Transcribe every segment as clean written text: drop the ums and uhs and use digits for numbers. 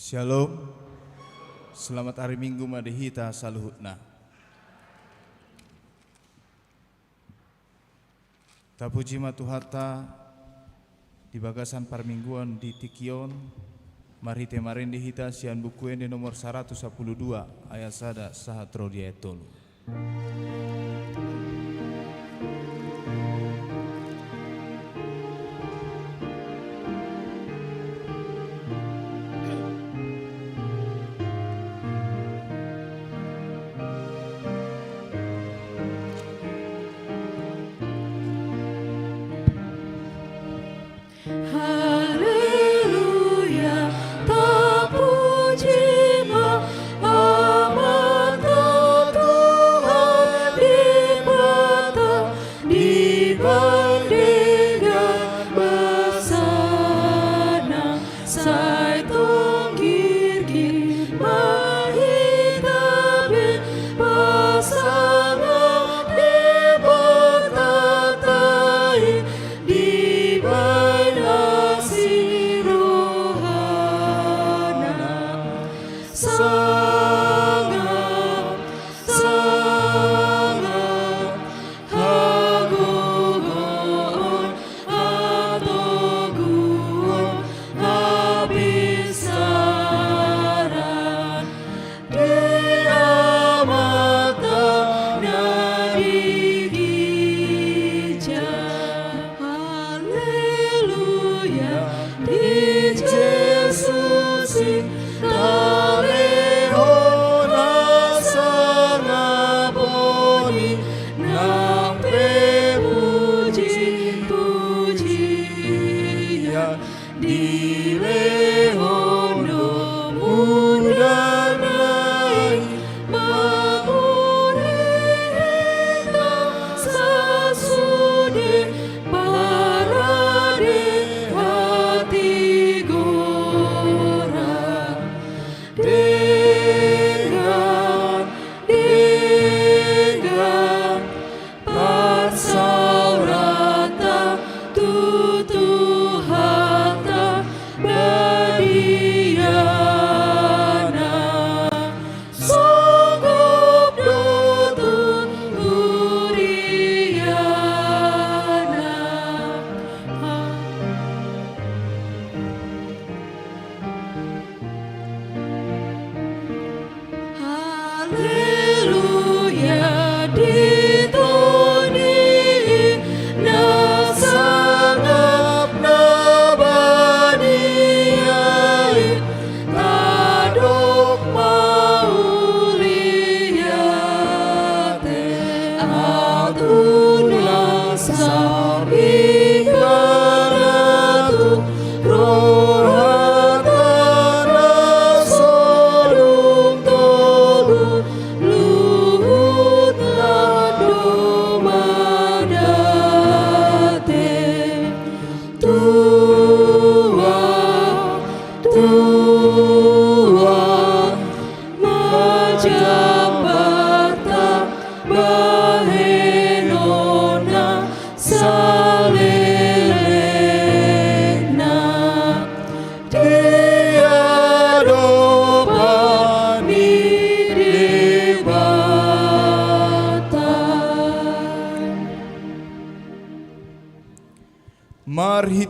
Shalom. Selamat hari Minggu madehita saluhutna. Tapuji matuhata di bagasan parmingguan di Tikion. Mari temarin dihita sian buku ini nomor 112 ayat sada sahatro dietolu.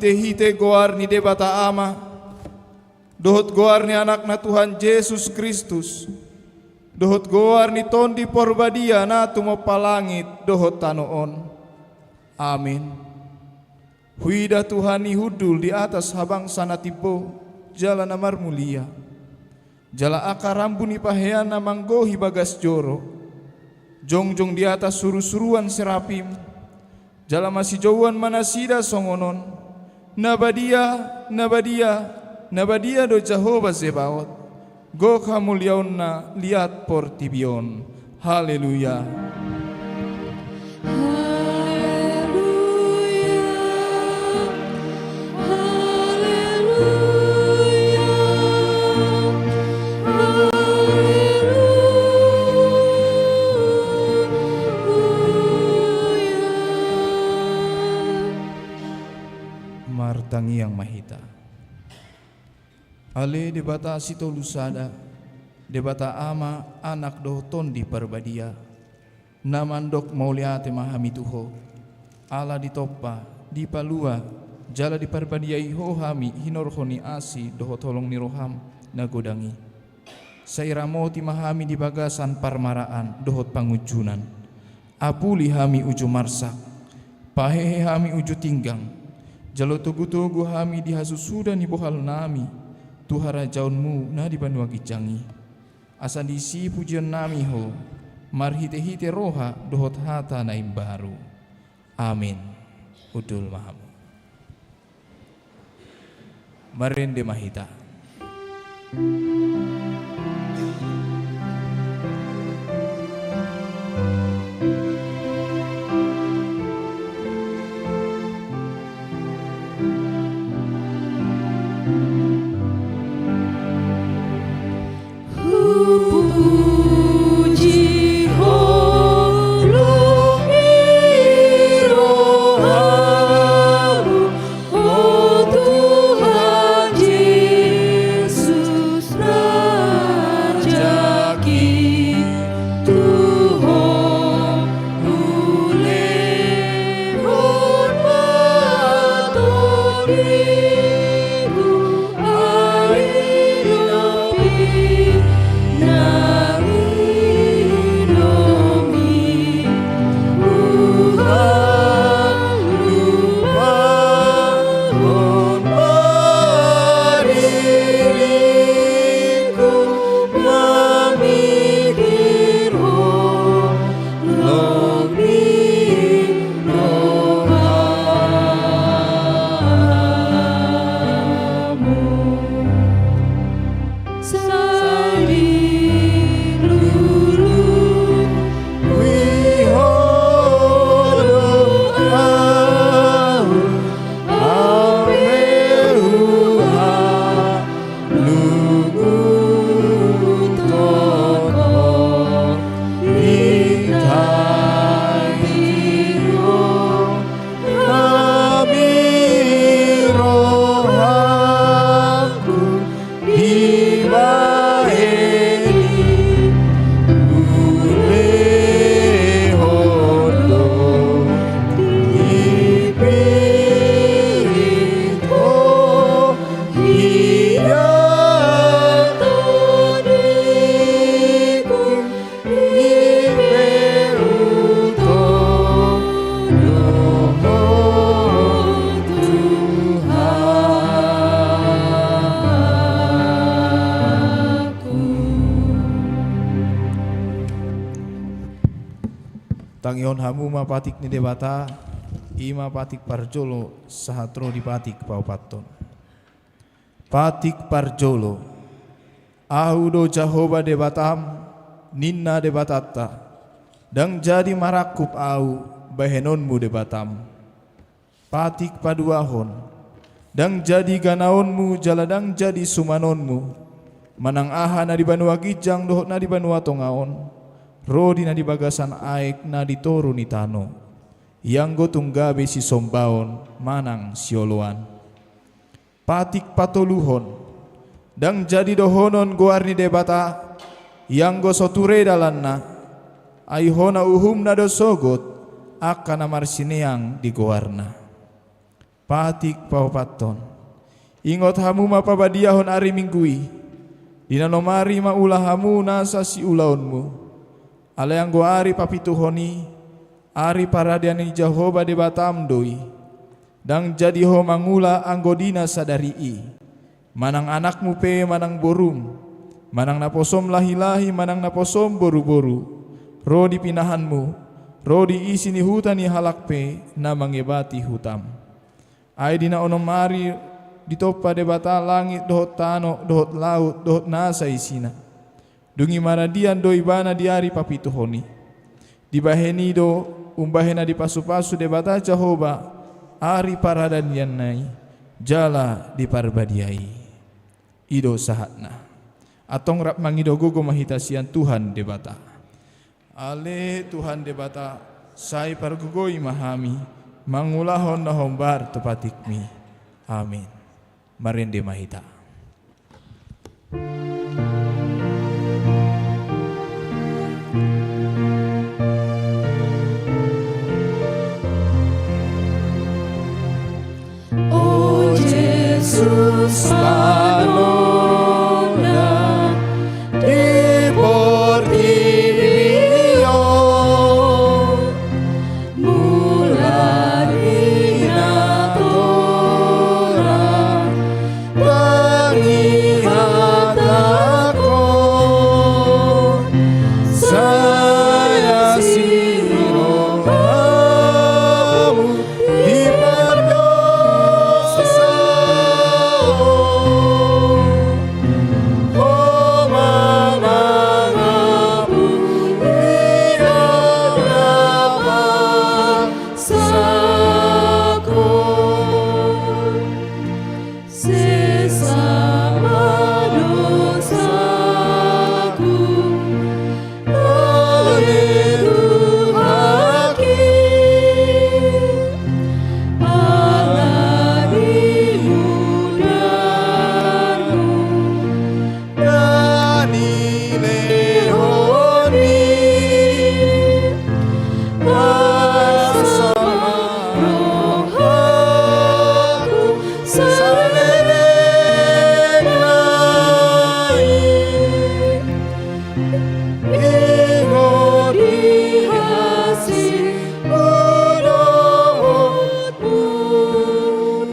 Hite goar ni debata ama, dohot goar ni anak na Tuhan Yesus Kristus, dohot goar ni tondi porbadia na tumopalangit dohot tanoon. Amin. Huida Tuhan ni hudul di atas habang sana tipo, jala namar mulia. Jala akarambu ni pahean na manggohi bagas joro, jongjong di atas suru-suruan serapim, jala masih jauhan manasida songonon. Nabadia do Jehovah Zebaot, go kamuliauna liat portibion. Haleluya. Martangi yang mahita. Ale debata sito lusada, debata ama anak dohton di perbadia, namandok mauliate mahami tuho, ala ditoppa, di palua, jala di perbadia iho hami hinorhoni asi doho tolong niroham nagodangi. Sairamo ti mahami di bagasan parmaraan dohot pangujunan, apuli hami uju marsak, pahehe hami uju tinggang, jalo tugu-tugu hami dihasusuda ni bohal nami, tuhara jaunmu na di banua gijangi. Asa disi pujian nami ho, marhite-hite roha dohot hata naim baru. Amin. Udul mahamu. Marende mahita. Tangion hamu mapatik ni debata, ima patik parjolo sahatro di patik paupaton. Patik parjolo, ahudo Jahoba debatam, ninna debatata, dang jadi marakup au bahenonmu debatam. Patik paduahon, dang jadi ganaonmu jaladang jadi sumanonmu, manang aha na di banua gijang dohot na di banua tongaon. Rodi na di bagasan aek na di toru ni tano, yang go tunggabe si sombaon manang sioloan. Patik patoluhon, dang jadi dohonon goarni debata, yang go soture dalanna, aihona uhum na dosogot, akan amarsineang di goarna. Patik paupaton, ingot hamu mapabadiahon ari minggui, dinanomari maulah hamu nasa si ulaonmu. Ala yang gua ari papituhoni, ari paradiani Jahoba debatam doi, dang jadi ho mangula anggodina sadari manang anakmu pe manang borum, manang naposom lahi-lahi manang naposom boru-boru, ro di pinahanmu, ro di isi ni hutan ni halak pe na mangebati hutam. Ai dina onomari ditoppa debata langit dohot tano dohot laut dohot nasa isina. Dungi maradian doi bana diari papituhoni, dibaheni do umbahena di pasu-pasu debata Jahoba, ari paradan yanai, jala di parbadiai, ido sahatna, atong rap mangido gogo mahitasian Tuhan debata. Ale Tuhan debata, sai pargugoi mahami, mangulahon na hombar tepatikmi. Amin. Marende mahita. Oh Yesus Panona di Portibio mulai natora pengihat aku saya sirohamu di perdosa oh mangapu saku sesama dosaku oleh Tuhan Allah dimudarmu Dani Leoni bersama rohaku selelenai ingot dihasih menurutmu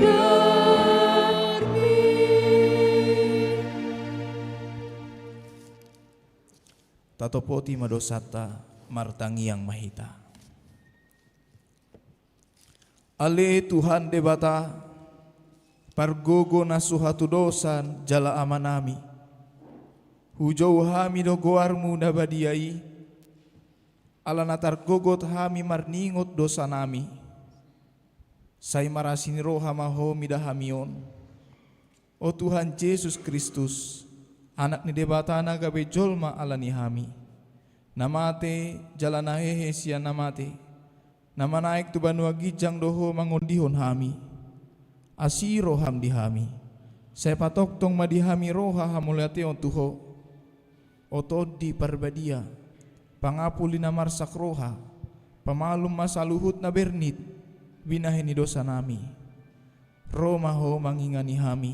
darmi. Tatopoti madosata martangi yang mahita. Ale Tuhan debata pargogo nasuhatu dosan jala amanami. Hujau hami do goarmu nabadiai. Ala natar gogot hami marningot dosa nami. Sai marasini roha maho midahamion. O Tuhan Yesus Kristus, anak ni debata nagabe jolma ala ni hami. Namate jalana hehe sia namate. Nama naik tu banua gijang doho mangondihon hami. Asiro ham dihami. Saya patok tong madihami roha hamulate on tuho. Otod di parbadia. Pangapuli namar sakroha. Pamalum masaluhut na bernit. Binahini dosa nami. Roma ho mangingani hami.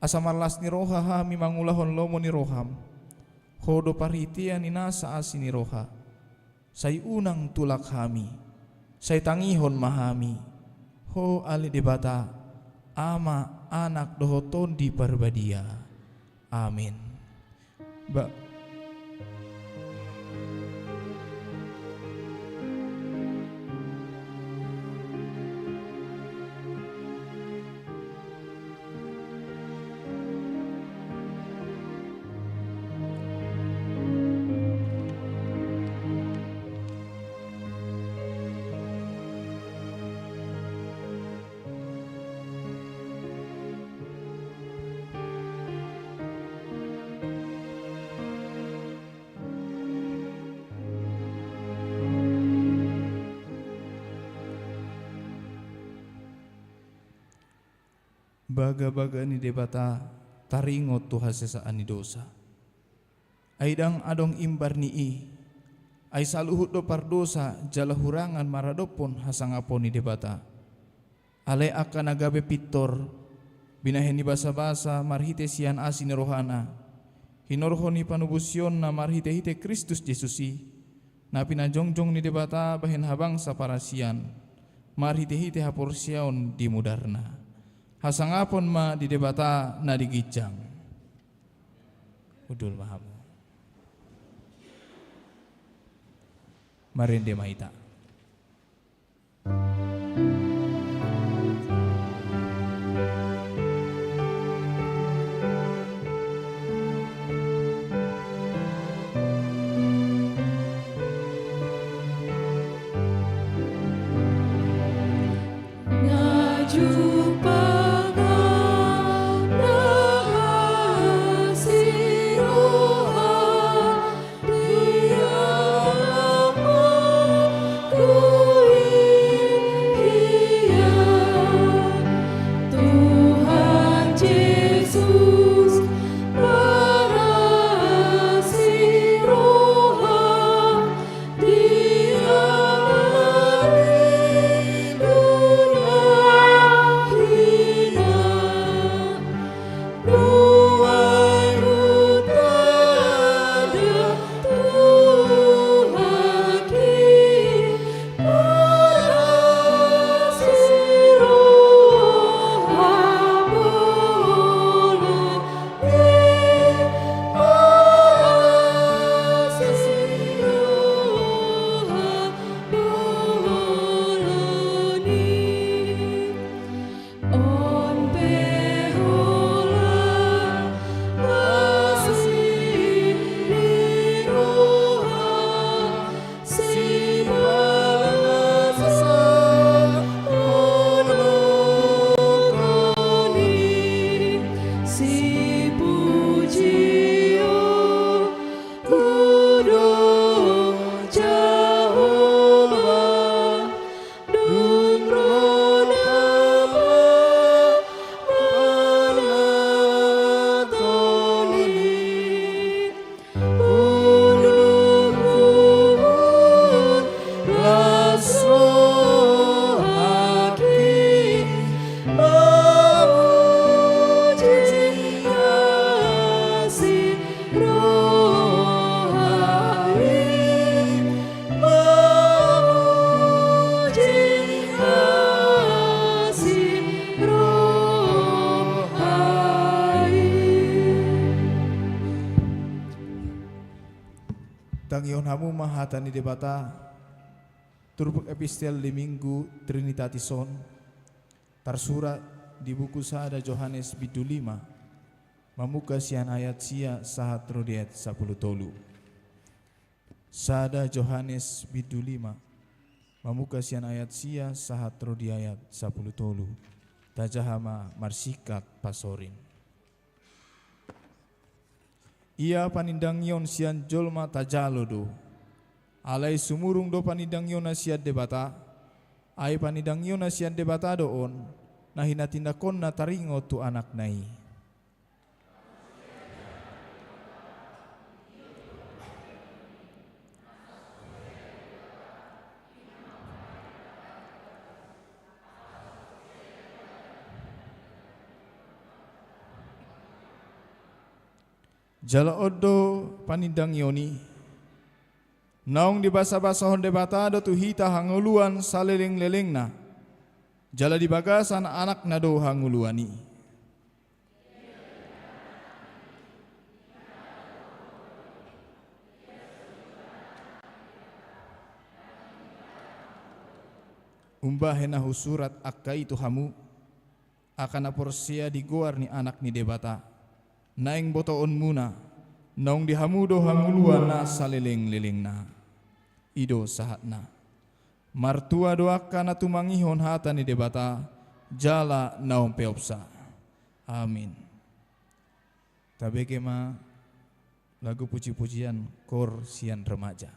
Asamalas ni roha hami mangulahon lomo ni roham. Hodo parhitia ni nasa asini roha. Say unang tulak hami. Say tangihon mahami. Ho ali debata. Ama anak dohoton di parbadia. Amin. Baga-baga ni debata taringot tu hasesaan ni dosa. Aidang adong imbar ni ay saluhut do pardosa jala hurangan maradopon hasangapon ni debata. Ale akan agabe pitor binahen ni basa-basa marhite sian asin rohana. Hinorho ni panubusyon na marhite-hite Kristus Yesusi. Na pinajongjong ni debata bahen habang sa parasian. Marhite-hite haporsyaon di mudarna. Hasangapon ma di debata na digijang. Udul mahamu. Marinde mahita. hamu mahata ni debata turbuk epistel di minggu Trinitatisun tersurat di buku Sada Yohanes bidu 5 mamuka sian ayat sia sahat rodiat 10 tolu. Sada Yohanes bidu 5 mamuka sian ayat sia sahat rodiat 10 tolu. Tajahama marsikat pasorin. Ia panindang yon sian jolma tajalodo. Alai sumurung do panindang yon asiat debata. Ai panindang yon asiat debata doon. Nahina tindakon na taringo tu anak nai. Jala odo panindang yoni naung di basa-basa hon debata do tu hita hanguluan saleleng-leleng na jala di bagasan anak na do hanguluani umbah henahu surat akka itu hamu akan aporsia di goar ni anak ni debata naing botoon muna naung dihamudo hanguluan na saleleng-leleng na ido sahat na martua doaka na tumangihon hata ni debata jala naung peopsa amin. Tabeke ma lagu puji-pujian kor sian remaja.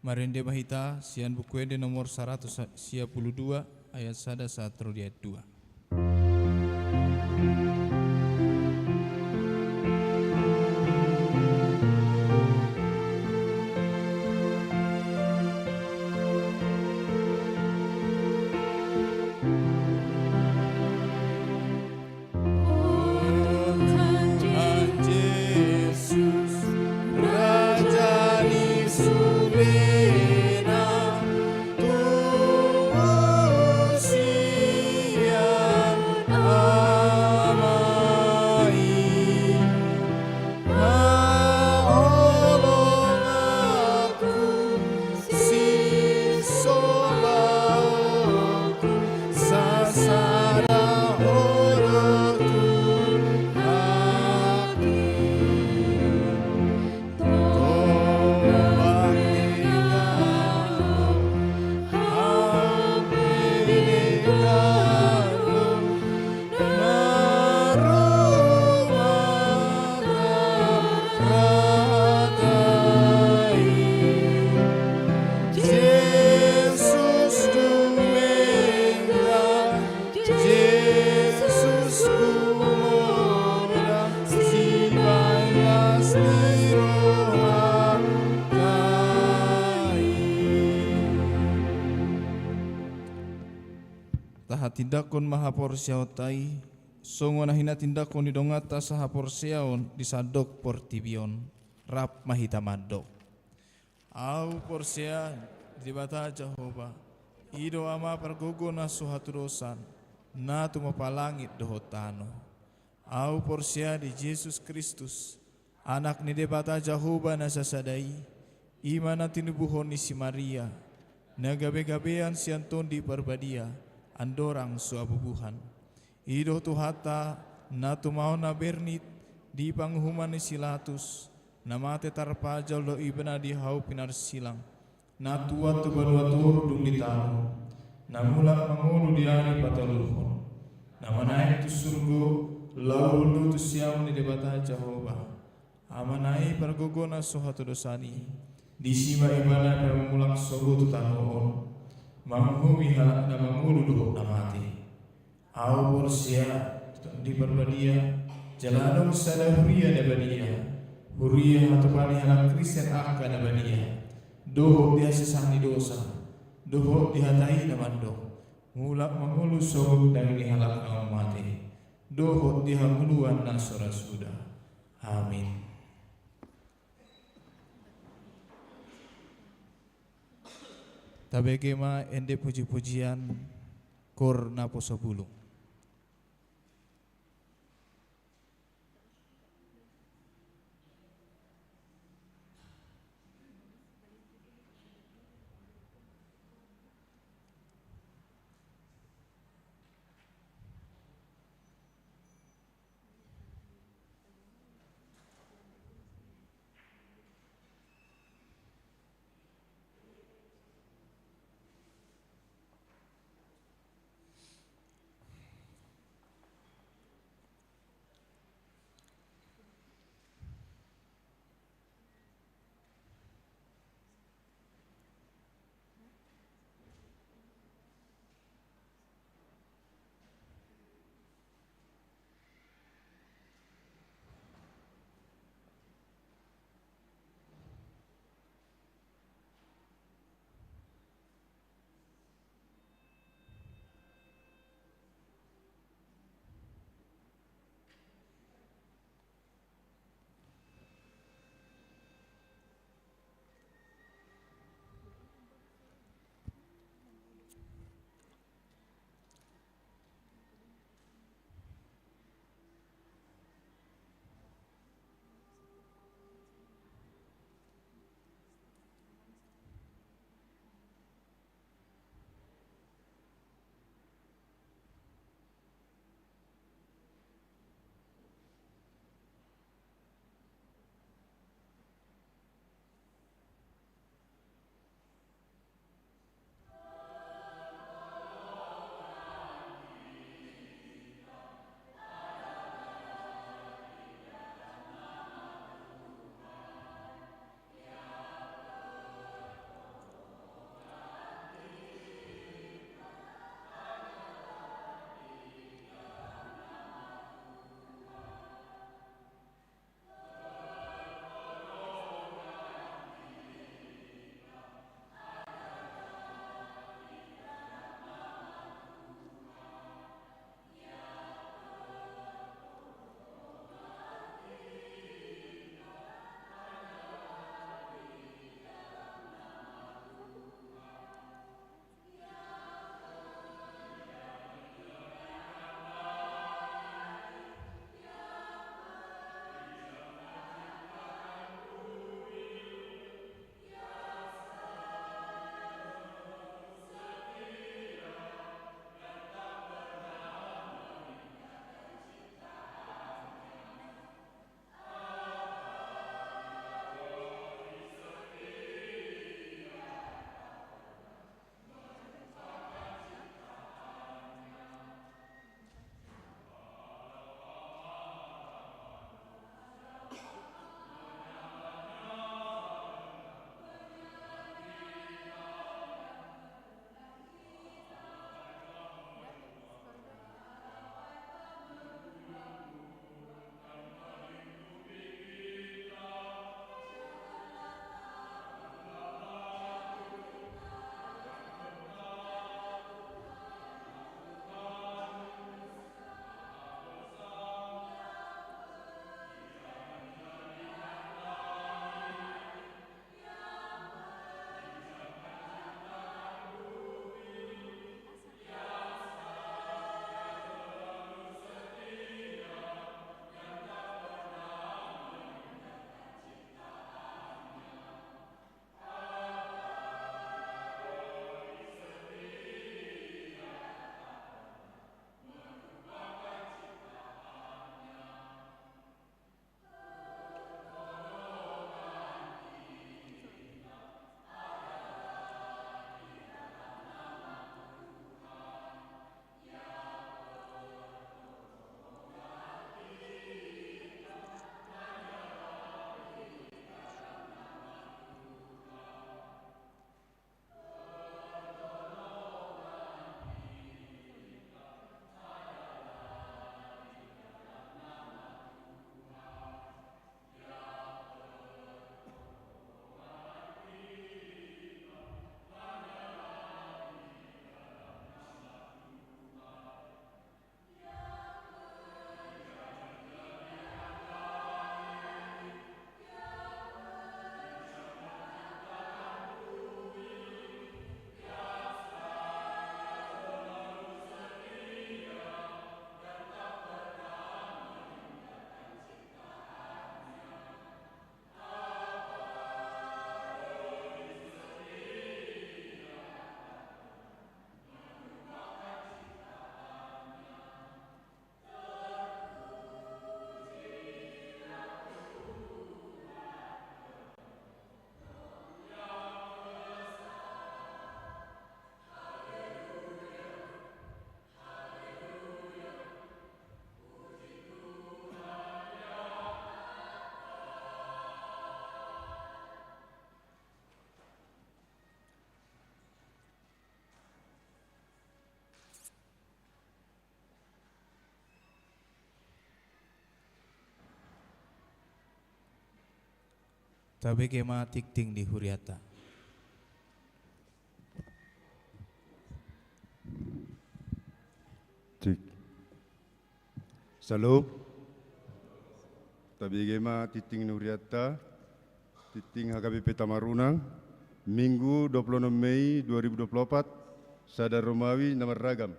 Marende Bahita sian buku ende nomor 112 ayat 1 sampai ayat 2. Taha tindakon maha porsiao tai, songo na hina tindakon idongata saha porsiaon disadok portibion, rap mahita madok. Au porsia dibata Jehova, ido ama pergogo na suhatu dosan, na tumapalangit dohotano. Au porsia di Yesus Kristus, anak ni debata Jehova na sasadai, imana tinubuhon ni si Maria, nagabe-gabean si Anton di Parbadia, andorang suabubuhan. Ido tuhata na tumao na bernit di panghuman ni silatus, na mate tarpajal lo ibna di hau pinar silang, na tua tu banua turdung di tanu, na mulak mangulu di ani pataluhon, na manaik tu surgo laulu tu siam ni debata Jehova, amanai pergogona sohatu dosani, di sima ibana permulak sogo tu tanuhon, manghumi halak na mangulu duhuk na mati. Au porsia di Parbadia, jalanong sada huria na badia, huria hatupani halak Kristen akka na badia, dohok dia sesang ni dosa, dohok dihatai na mando, mulak mangulu sogo dan ni halak na mati, dohok dihanguluan na sora sudah. Amin. Tabegema ende puji-pujian kor naposo bulung. Tabe kema tikting di huriata. Cik. Salam. Tabi gema titing Nuriata, titing HKBP Tamarunang, Minggu 26 Mei 2024, Sadar Romawi nomor ragam.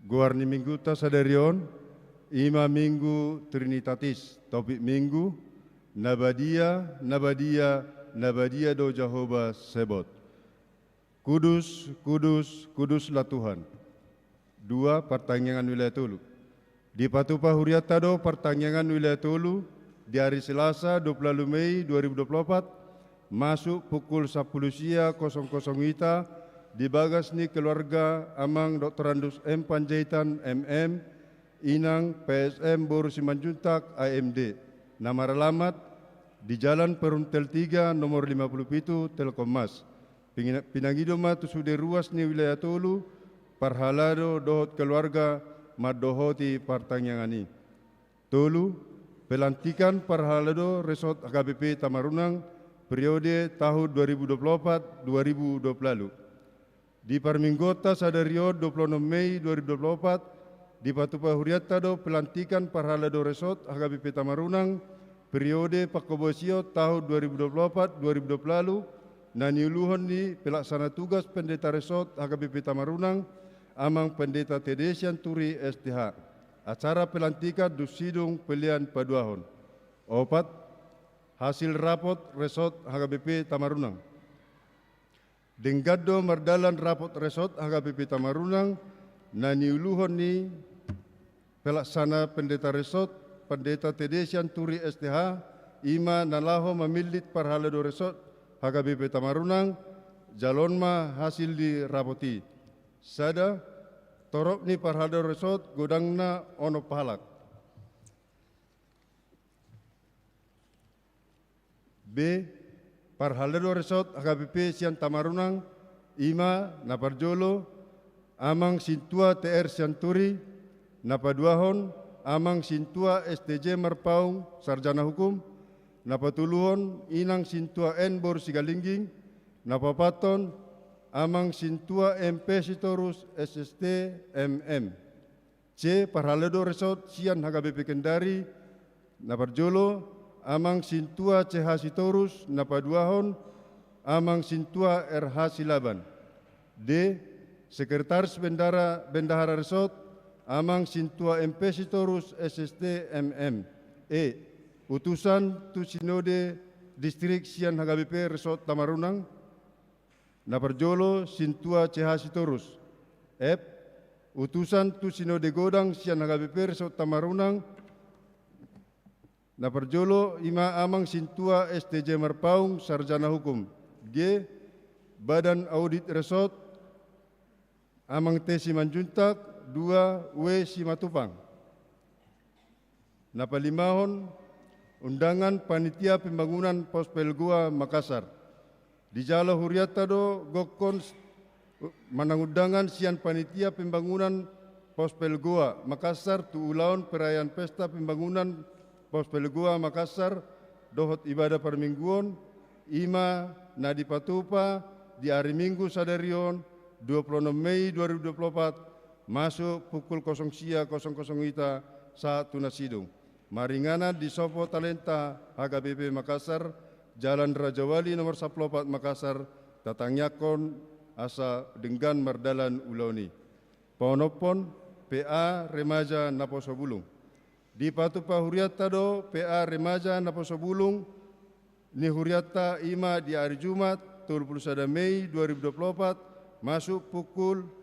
Guarni Minggu ta sadarion, Ima Minggu Trinitatis, topik Minggu, Nabadia, Nabadia, Nabadia do Jehovah Sebot. Kudus, kudus, kuduslah Tuhan. 2. Pertanyaan wilayah Tolu. Di Patupa Huriatado pertanyaan wilayah Tolu di hari Selasa 20 Mei 2024 masuk pukul 10.00 WITA di Bagasni keluarga Amang Dr. Andus M. Panjaitan MM Inang PSM Boru Simanjuntak AMD. Nama alamat di Jalan Peruntel 3 nomor 57 Telkomas. Pinangidoma tusude ruas ni wilayah Tolu parhalado dohot keluarga madohoti partanyangani. Tolu pelantikan parhalado resort HKBP Tamarunang periode tahun 2024-2020. Di Parminggota Sadario 26 Mei 2024 di Patupa Huriatado pelantikan parhalado resort HKBP Tamarunang periode Pakobosio tahun 2024-2020 naniuluhon ni pelaksana tugas pendeta resort HKBP Tamarunang Amang Pendeta Tedesian Turi STH. Acara pelantikan dusidung pilihan paduahon. 4. Hasil rapot resort HKBP Tamarunang. Denggado mardalan rapot resort HKBP Tamarunang naniuluhon ni pelaksana pendeta resort Pendeta Tedesian Turi STH ima nalaho memilit parhalado resort HKBP Tamarunang jalonma hasil di rapoti. Sada torop ni parhalado resort godangna ono pahalak. B. Parhalado resort HKBP Sian Tamarunang ima naparjolo amang sintua TR Sianturi napaduahon amang sintua STJ Merpaung Sarjana Hukum napatuluhon inang sintua N Bor Sigalingging napapaton amang sintua MP Sitorus SST MM. C. Parhalado resort Sian HKBP Kendari naparjolo amang sintua CH Sitorus napaduahon amang sintua RH Silaban. D. Sekretaris Bendahara Resort amang sintua MP Sitorus SST MM. E. Utusan tu Sinode Distrik Sian HKBP Resort Tamarunang naparjolo sintua CH Sitorus. F. Utusan tu Sinode Godang Sian HKBP Resort Tamarunang naparjolo ima amang sintua STJ Merpaung Sarjana Hukum. G. Badan Audit Resort amang T Simanjuntak 2 W Simatupang. Napalimahon undangan panitia pembangunan Pospel Gua Makassar. Di Jalo Huriatado Gokon manangundangan sian panitia pembangunan Pospel Gua Makassar tu ulaun perayaan pesta pembangunan Pospel Gua Makassar dohot ibadah permingguan ima nadipatupa di hari Minggu sadarion 26 Mei 2024 masuk pukul 00.00 WITA saat tunasidung. Maringana di Sopo Talenta HKBP Makassar, Jalan Raja Wali nomor 14 Makassar, Tatangyakon asa Denggan Mardalan Uloni. Ponopon PA Remaja Naposobulung. Di Patupa Huriatado PA Remaja Naposobulung ni Huriata ima di hari Jumat 21 Mei 2024 masuk pukul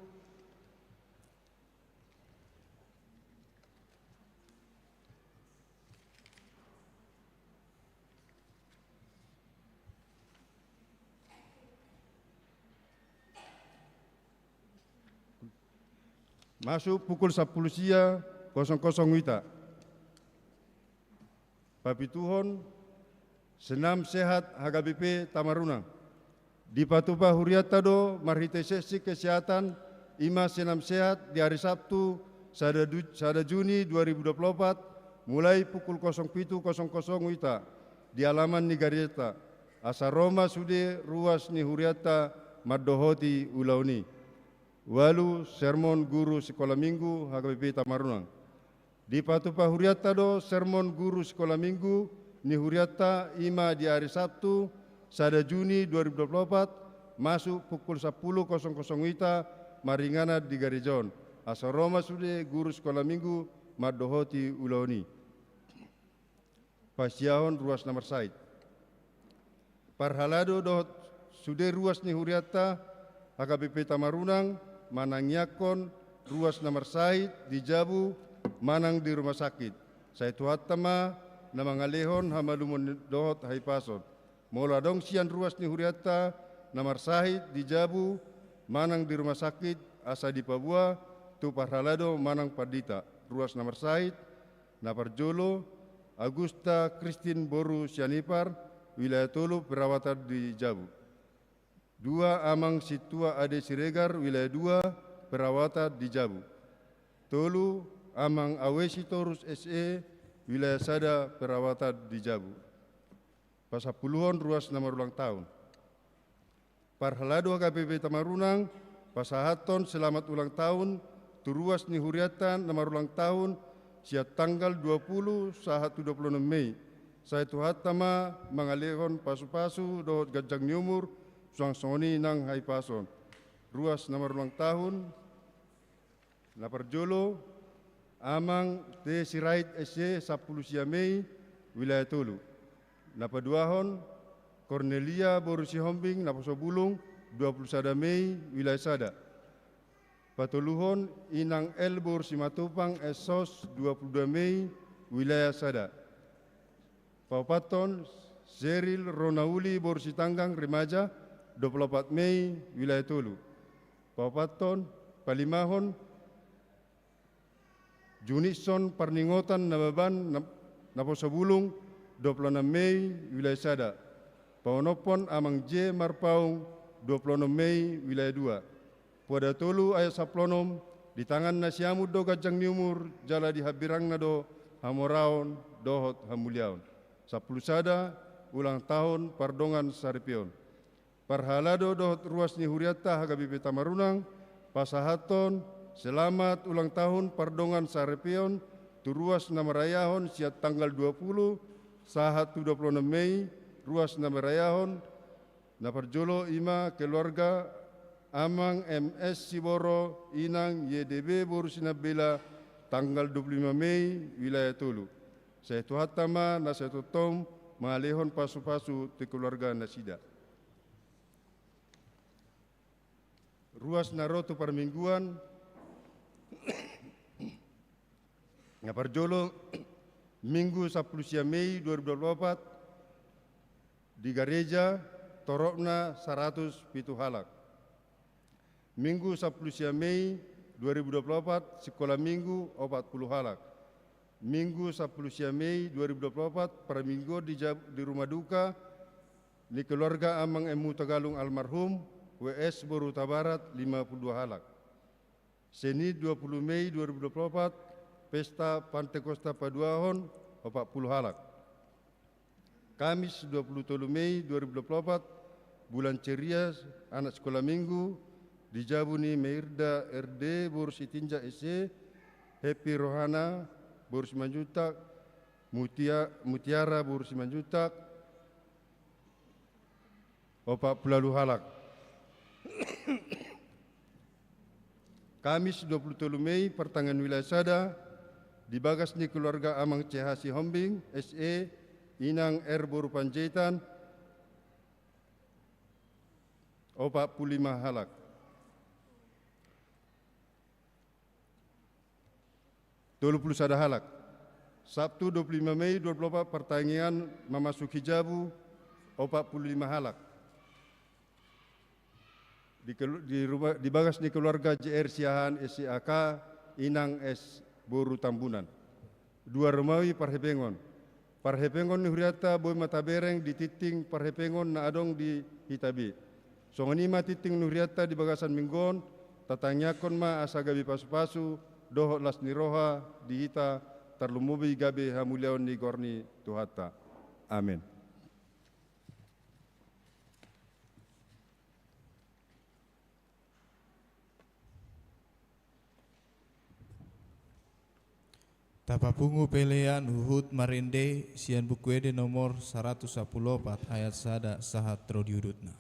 masuk pukul 10.00 WITA. Papituhon senam sehat HKBP Tamarunang. Di Patupa Huriatado marhite sesi kesehatan ima senam sehat di hari Sabtu sada Juni 2024 mulai pukul 07.00 WITA di alaman ni gareta asa Roma sude ruas ni huriata madohoti ulauni. Walu sermon guru sekolah minggu HKBP Tamarunang. Di patupa huriata do sermon guru sekolah minggu ni huriata ima di hari Sabtu sada Juni 2024 masuk pukul 10.00 wita maringana di Garijon. Asa Roma sude guru sekolah minggu madohoti ulauni. Pasiahon ruas nomor sait. Parhalado dohot sude ruas ni huriata HKBP Tamarunang manangyakon ruas nomor sait di Jabu manang di rumah sakit. Saya tuhatama na mangalehon hamalumon dohot haipason. Mola dong sian ruas ni huriata nomor sait di Jabu manang di rumah sakit asa di Papua tu parhalado manang Pardita. Ruas nomor sait na Parjolo Agusta Christine Boru Sianipar wilayah Tolu perawatan di Jabu. 2 Amang Situa Ade Siregar wilayah 2 perawatan di Jabu. Tolu Amang Awesi Torus SE wilayah Sada perawatan di Jabu. Pasapuluhon ruas nomor ulang tahun. Parhalado HKBP Tamarunang pasahaton selamat ulang tahun tu ruas ni huriatan nomor ulang tahun siat tanggal 20 sahat 26 Mei. Saya tuhatama mangalehon pasu-pasu dohot gajang nyumur suang soni nang haipason. Ruas nomor ulang tahun na Parjolo Amang T Sirait SC 10 Mei wilayah Tolu. Na Paduahon Cornelia Borusi Hombing na Pasobulung 21 Mei wilayah Sada. Patuluhon Inang El Borusi Matupang Esos 22 Mei wilayah Sada. Paupaton Zeril Ronauli Borusi Tanggang Remaja 24 Mei wilayah Tolu. Paupaton Palimahon Junison Parningotan Nababan Naposobulung 26 Mei wilayah Sada. Paunopon Amang J Marpaung 26 Mei wilayah 2. Pada Tolu ayat saplonom di tangan nasiamu do gajang niumur jala di habirang nado hamoraon dohot hamuliaon. 10 Sada ulang tahun Pardongan Saripion. Parhalado dohot ruas ni huriata HKBP Tamarunang pasahaton selamat ulang tahun Pardongan Saripion tu ruas namarayahon siat tanggal 20 sahat 26 Mei ruas namarayahon na Parjolo ima keluarga Amang MS Siboro Inang YDB Borusinabela tanggal 25 Mei wilayah Tolu. Saya tuhatama na saya tutom malehon pasu-pasu te keluarga nasida. Ruas narotu permingguan na Parjolo Minggu 10 Mei 2024 di Gareja Torokna 100 pitu halak. Minggu 10 Mei 2024 sekolah minggu 40 halak. Minggu 10 Mei 2024 pada minggu di rumah duka di keluarga Amang Emu Tagalung almarhum WS Boruta Barat 52 halak. Seni 20 Mei 2024 pesta Pantai Costa Paduahon 40 halak. Kamis 23 Mei 2024 bulan ceria anak sekolah minggu di Jabuni Meirda RD Borus Itinja SC Happy Rohana Borus Manjutak Mutiara Borus Manjutak 40 halak. Kamis 27 Mei pertengahan wilayah Sada di bagas ni keluarga Amang CHC Hombing SE Inang R Boru Panjaitan 45 halak. Tolu puluh sada halak. Sabtu 25 Mei 24 pertandingan memasuki Jabu 45 halak. Di bagas ni keluarga JR Siahan SCAK Inang S Boru Tambunan. 2 Romawi Parhepengon. Parhepengon ni huriata boy matabereng di titing Parhepengon na adong di Hitabi. Songonima titing nuriata di bagasan minggon tatanyakon ma asagabi pasu-pasu dohot las niroha di hita tarlumubi gabe hamuliaon ni gorni tuhata. Amin. Tapapungu pelean uhut marinde sian buku ede nomor 114 ayat sada sahat trodiudutna.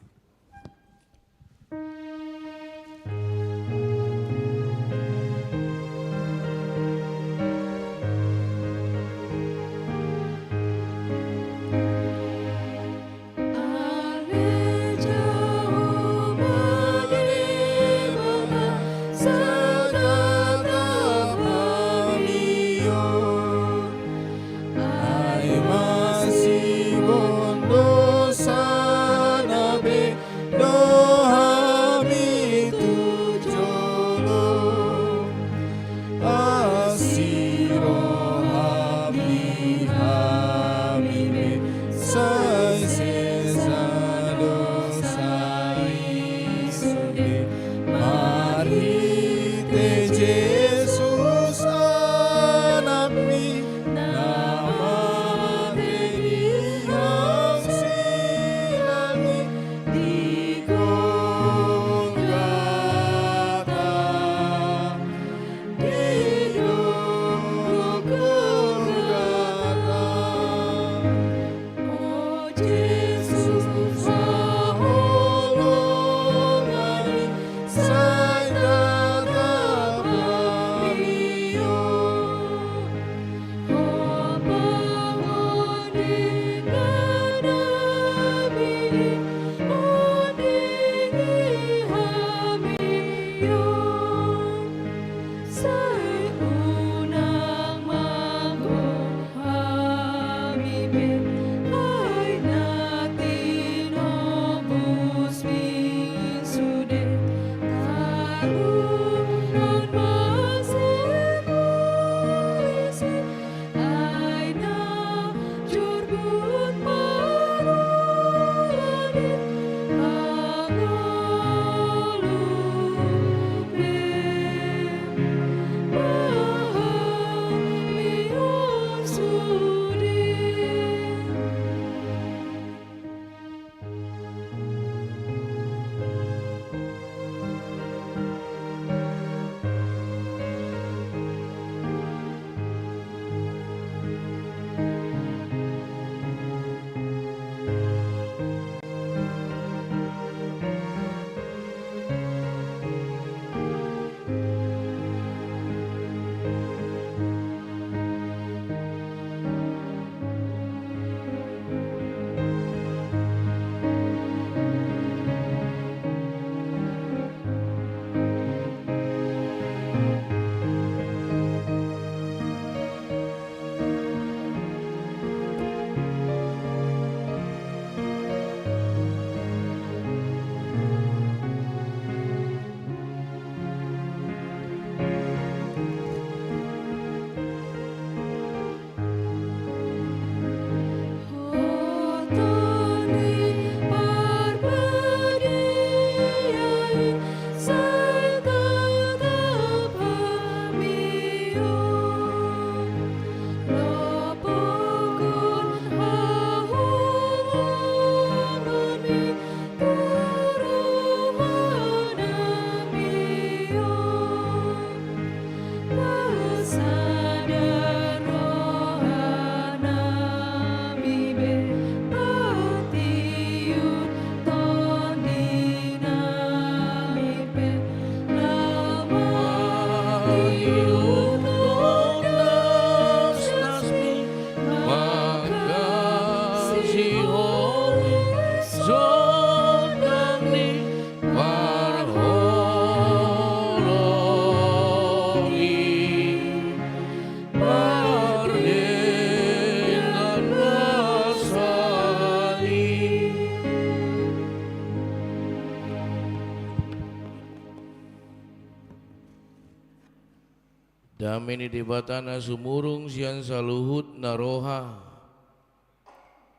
Damini di batana sumurung sian saluhut naroha.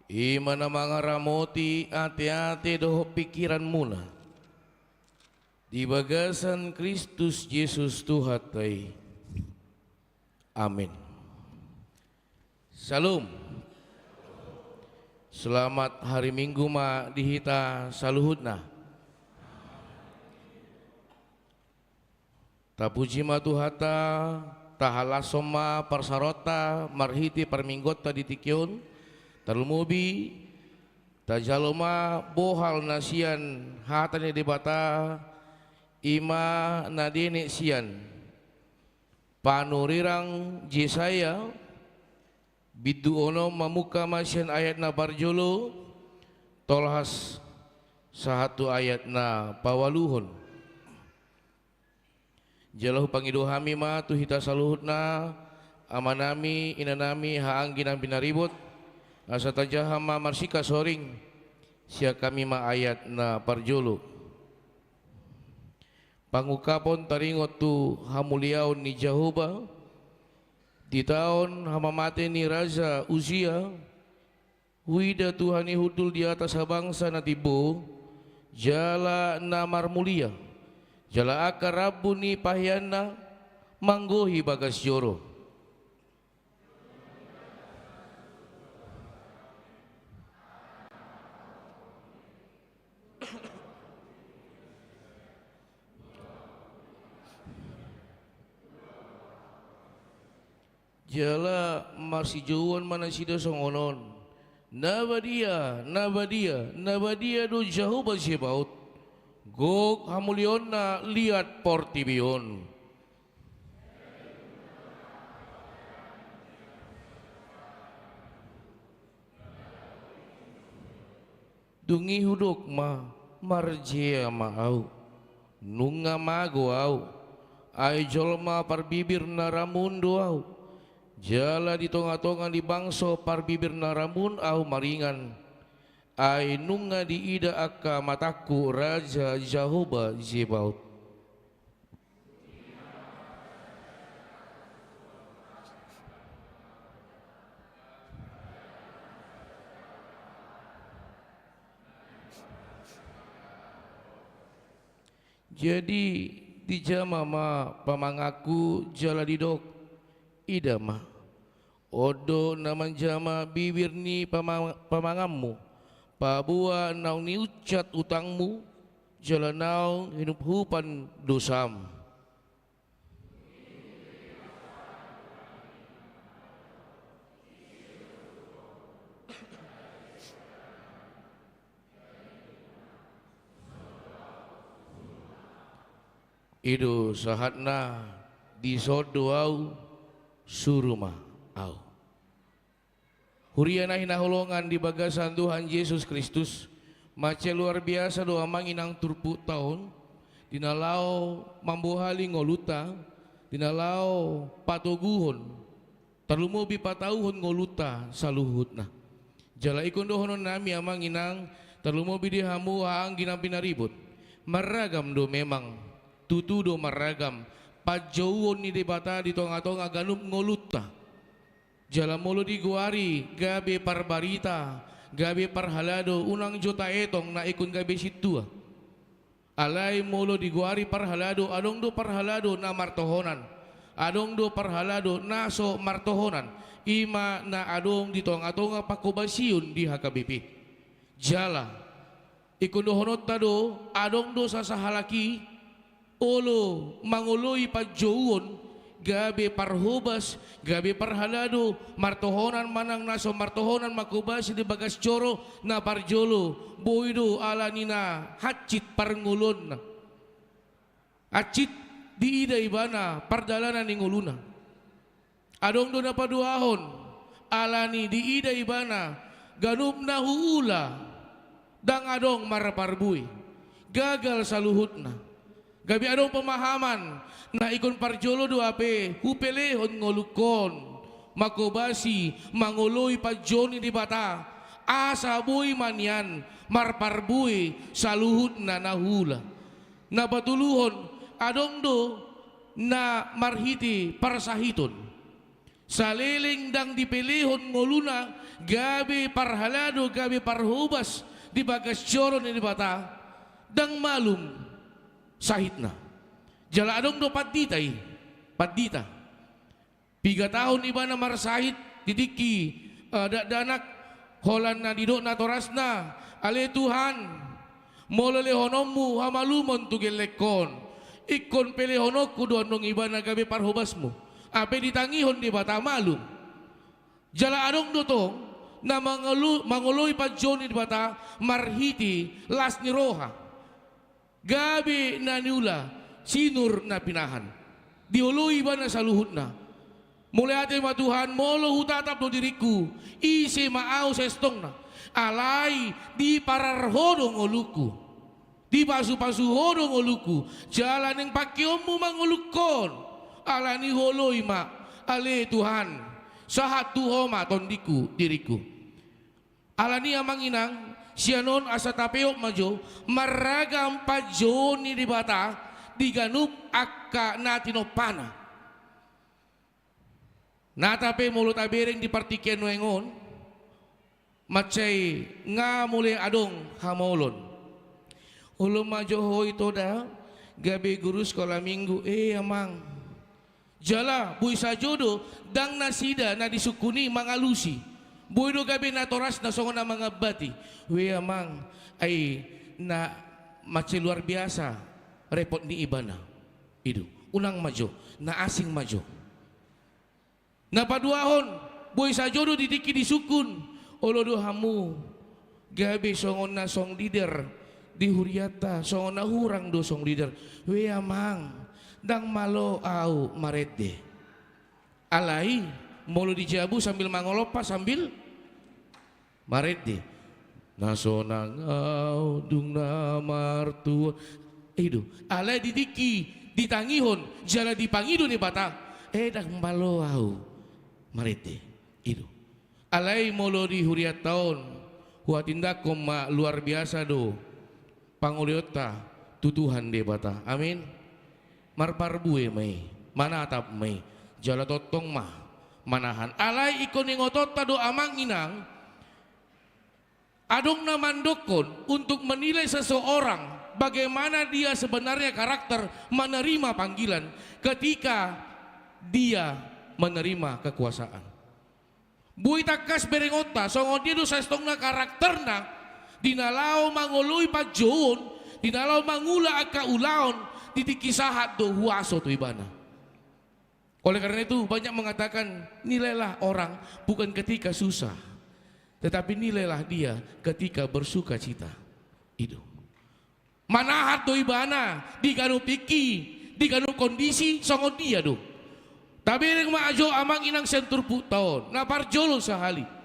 Imana mangaramoti ati-ati doho pikiran muna. Di bagasan Kristus Yesus Tuhan tai. Amin. Salam. Selamat hari Minggu ma dihita saluhutna. Tapuji ma Tuhata tahalasoma parsarota marhiti parminggota ditikyon talumubi tajaloma bohal nasian hatane debata ima nadene sian panurirang Jesaya bidu ono mamuka masian ayat na barjolo tolhas satu ayat na pawaluhon jalahu pangiduhami ma tuhita saluhutna amanami inanami haanggi na binaribot asa tajahama marsika soring sia kami ma ayat na parjolo pangukapon taringot tu hamuliaon ni Jehovah di tahun hamamate ni Raja Uzia wida Tuhani hudul di atas bangsa na tibo jala namar mulia jala akar rabu ni pahyana manggohi bagas joro jala marsijuan mana sida songonon nabadia do Jehovah Sebaot gok hamulion na liat portibion dungi hudok ma marjea maau nunga mago au ay jolma parbibir na ramundo au jala di tonga-tonga di bangso parbibir na ramun au maringan ay nunga di ida akka mataku Raja Jehovah Zebaot jadi di jamama pamangaku jala didok ida ma odo naman jama bibir ni pamangammu pabua nau ni ucat utangmu jalanau hidup hupan dosam idu sahatna disodo au suruma au huriana hinahulongan di bagasan Tuhan Yesus Kristus mace luar biasa doa manginang turpu tahun dinalau mambohali ngoluta dinalau patoguhon terlumo bipatauhon ngoluta saluhutna jala ikon dohonon nami amanginang terlumo bidihamu haang ginang pinaribut maragam do memang tutu do maragam pajauon ni debata di tonga-tonga ganup ngoluta jala molo di guari gabe parbarita gabe parhalado unang jota etong na ikon gabe situa alay molo di guari parhalado adong do parhalado na martohonan adong do parhalado na so martohonan ima na adong di tonga-tonga pakobasiun di HKBP jala ikon do honot tado adong do sasahalaki olo mangoloy pajauon gabe parhubas, gabe parhalado, martohonan manang naso martohonan makubasi di bagas coro na parjolo, boido ala nina hacit parngulon na. Hacit di ida ibana pardalanan ni nguluna. Adong do na paduahon, alani di ida ibana ganup na huula, dang adong maraparbui, gagal saluhut na. Gabi adong pemahaman na ikon parjolo do ape hupelehon ngolukon makobasi mangoloy pajoni di bata asa boy manyan marparbui saluhut na nahula na batuluhon adong do na marhiti parsahiton saliling dang dipelehon ngoluna gabi parhalado gabi parhubas di bagas coro ni di bata dang malum sahitna jala adong do padita 3 tahun iba na marsahit didiki danak holan na didok na torasna ale Tuhan molelehonommu hamalumon tugelekon ikon pelehonokku doanong iba na gabi parhubasmu Ape ditangihon di bata malum. Jala adong dotong na manguloy pa Johnny di bata marhiti las ni roha. Gabi na niula sinur na pinahan. Diuluy ba na sa luhut na. Mulai ate matuhan molo hutatap no diriku isi maaw sa estong na. Alay di pararhodong oluku. Di pasu-pasuhodong oluku. Jalan yang pakiom mo mangulukon. Ala ni holoy ma. Ale Tuhan. Sahat tuhoma tondiku diriku. Ala ni amang inang. Sianon asa tapeok majo. Maragam pajo ni di bata. Diganup akka natinopana. Natape mulut abereng di partiken wengon. Macay nga muli adong hamolon. Ulum majo ho ito da. Gabi guru sekolah minggu. Amang. Jala buy sa jodo. Dang nasida na disukuni mangalusi. Buy do gabi na toras na songo na mga bati. Amang. Ay na macay luar biasa. Repot ni iba na. Idu. Unang majo. Na asing majo. Napaduahon. Buy sa jodo didiki disukun. Olodo hamu. Gabi songon na song leader. Di huriata songon na hurang do song leader. Amang. Dang malo au marete. Alai. Molo dijabu sambil mangolopa sambil marete. Nasonang au dung na martua. Idu. Alai didiki. Ditangihon. Jala dipangido ni bata. Dang malo au marete. Idu. Alai molo di huriat tahun. Huatindak koma luar biasa do. Panguliota tutuhan de bata. Amin. Marparbue may. Manatap may. Jala totong mah. Manahan. Alai ikon ngotot tado amang inang. Adong na mandokon untuk menilai seseorang. Bagaimana dia sebenarnya karakter menerima panggilan. Ketika dia menerima kekuasaan. Buy takas berengota. Songo dia do sa estong na karakterna. Dinalaw manguluy pa joon, dinalaw mangula aka ulaon, titikisahat do huaso to ibana. Oleh karena itu banyak mengatakan nilailah orang bukan ketika susah, tetapi nilailah dia ketika bersuka cita. Itu. Manahat do ibana, diganu piki, diganu kondisi songo dia do. Tapi yang maajo amang inang sentur putaon, naparjolo sahali.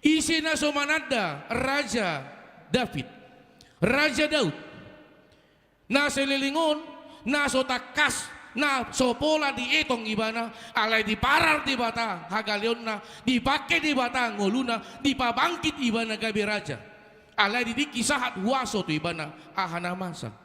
Isi na somanada Raja David. Raja Daud. Na selilingon. Na sotakas. Na sopola di etong ibana. Alay di parar di bata. Hagalion na. Dipakai di bata ngoluna. Dipabangkit ibana gabi raja. Alay di kisahat huaso tu ibana. Ahana masa.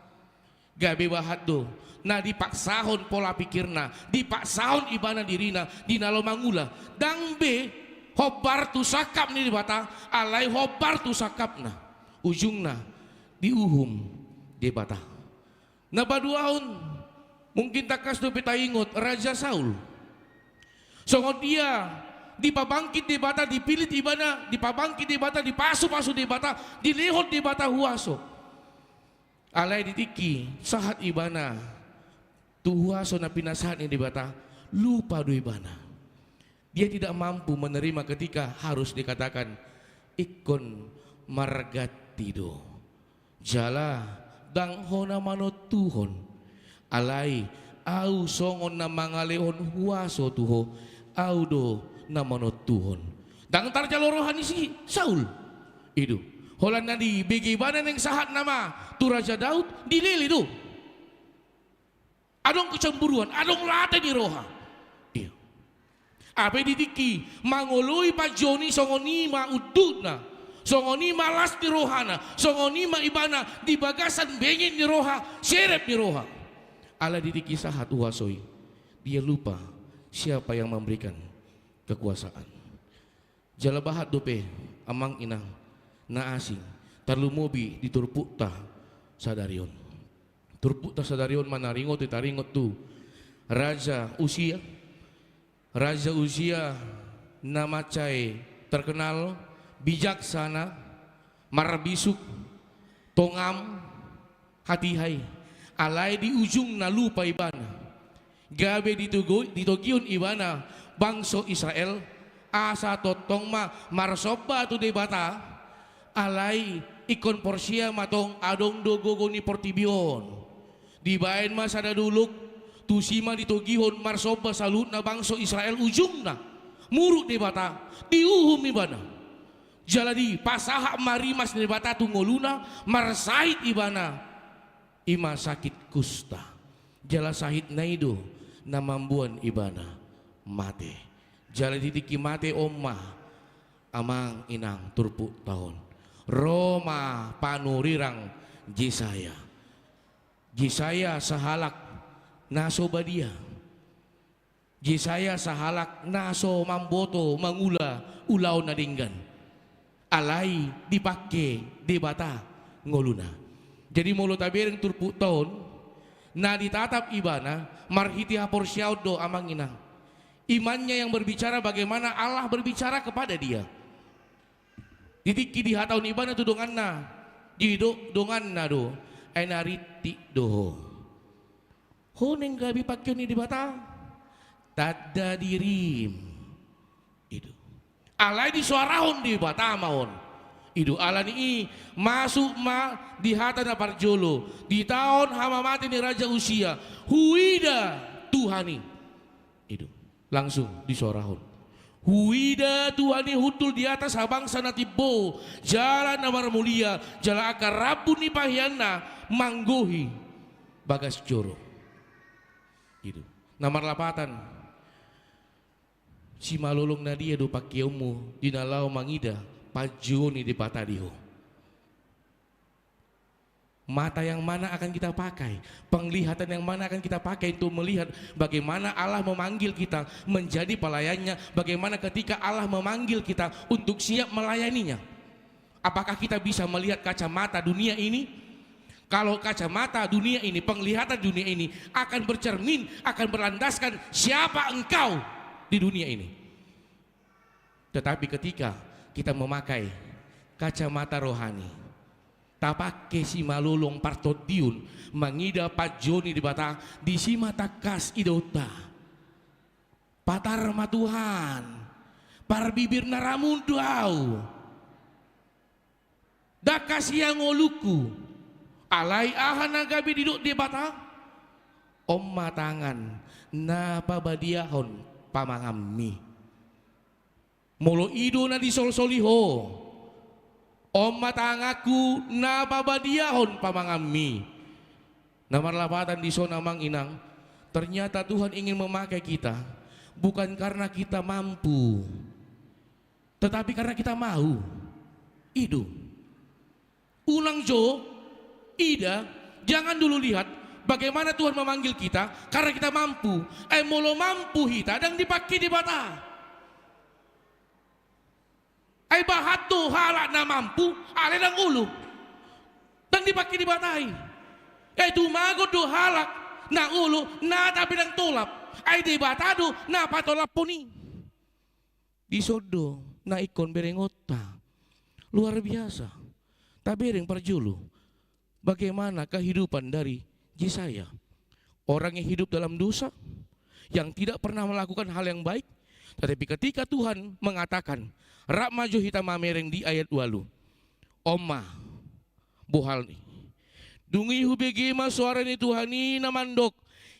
Gabi bahat do. Na dipaksahon pola pikirna. Dipaksahon ibana dirina. Dinalo mangula. Dang be. Hobar tu sakap ni di bata, alai hobar tu sakap na, ujungna diuhum di bata. Nabaduahon mungkin takas do pitaingot Raja Saul. Songo dia dipabangkit di bata, dipilit ibana, dipabangkit di bata, dipasu-pasu di bata, dilehot di bata huaso. Alai ditiki sahat ibana, tu huaso na pinasahan di bata, lupa do ibana. Dia tidak mampu menerima ketika harus dikatakan ikon margatido. Jala dang hona manot tuhon. Alai au songon na mangalehon huaso tuho. Au do na manot tuhon. Dang tarjalorohan si Saul. Itu. Holan na di bagaimana yang sahat nama tu Raja Daud dilili do. Adong kecemburuan, adong late di roha. Apa ditiki mangului pa Joni songonima uduna songonima las di rohana songonima ibana di bagasan bengin di roha serep di roha. Ala ditiki sahat uasoi dia lupa siapa yang memberikan kekuasaan. Jala bahat dope amang inang na asing tarlumobi di turpukta sadarion. Turpukta sadarion manaringot itaringot tu Raja Uzia namacai terkenal bijaksana, marbisuk, tongam, hati-hai. Alai di ujung na lupa ibana. gabe ditogiun ibana bangso Israel asa totong marsoba tu debata alai ikon porsia matong adong dogogo ni portibion dibaen sada duluk tusima ditogihon marsoba salut na bangso Israel ujung na muruk debata diuhum ibana jaladi pasaha marimas debata tungoluna marsahit ibana ima sakit kusta jala sahit naido na mambuan ibana mate jala ditiki mate omma amang inang turpu tahun Roma panurirang Jesaya sahalak naso badia Jesaya sahalak naso mamboto mangula ulaw na dinggan alay dipake debata ngoluna jadi molo tabireng turpu tahun na ditatap ibana marhiti hapor syaudo amang inang imannya yang berbicara bagaimana Allah berbicara kepada dia ditiki di hataun ibana tu dongan na dido dongan na do ay nariti do honeng gabi pakyo ni dibata tada dirim itu alay di suarahon di bata maon itu ala ni masuk di hata na parjolo di tahun hama mati ni raja usia huida Tuhani itu langsung di suarahon huida Tuhani hutul di atas habangsa na tibo jalan namar mulia jalan akar rabu ni pahyana manggohi bagas joro itu namar lapatan si malolong na dia do pakyomu dinalau mangida pajoni di patadiho mata yang mana akan kita pakai penglihatan yang mana akan kita pakai untuk melihat bagaimana Allah memanggil kita menjadi pelayannya bagaimana ketika Allah memanggil kita untuk siap melayaninya apakah kita bisa melihat kacamata dunia ini kalau kacamata dunia ini penglihatan dunia ini akan bercermin akan berlandaskan siapa engkau di dunia ini tetapi ketika kita memakai kacamata rohani tapake si malulong partodiun mangida pajoni di bata di si mata kas idota patar matuhan par bibir naramun duau dakas yang ngoluku alai ahan nagabi diduk di bata omma tangan na pabadiahon pamangami molo ido na di sol-soliho Oma tangaku na babadiahon pamangami namar lapatan di sonamang inang ternyata Tuhan ingin memakai kita bukan karena kita mampu tetapi karena kita mau ido ulang jo ida jangan dulu lihat bagaimana Tuhan memanggil kita karena kita mampu molo mampu hita dan dipakai di bata ay bahat tu halak na mampu ale ng ulo dan dipakai dibatai ay tumago do halak na ulo na tapi ng tulap ay dibatado na patolap po ni disodo na ikon berengota luar biasa tabireng parjulo bagaimana kehidupan dari Jesaya orang yang hidup dalam dosa yang tidak pernah melakukan hal yang baik tetapi ketika Tuhan mengatakan rak maju hitam mamereng di ayat 8 Oma buhal ni dungi hubegi ma suara ni Tuhani namandok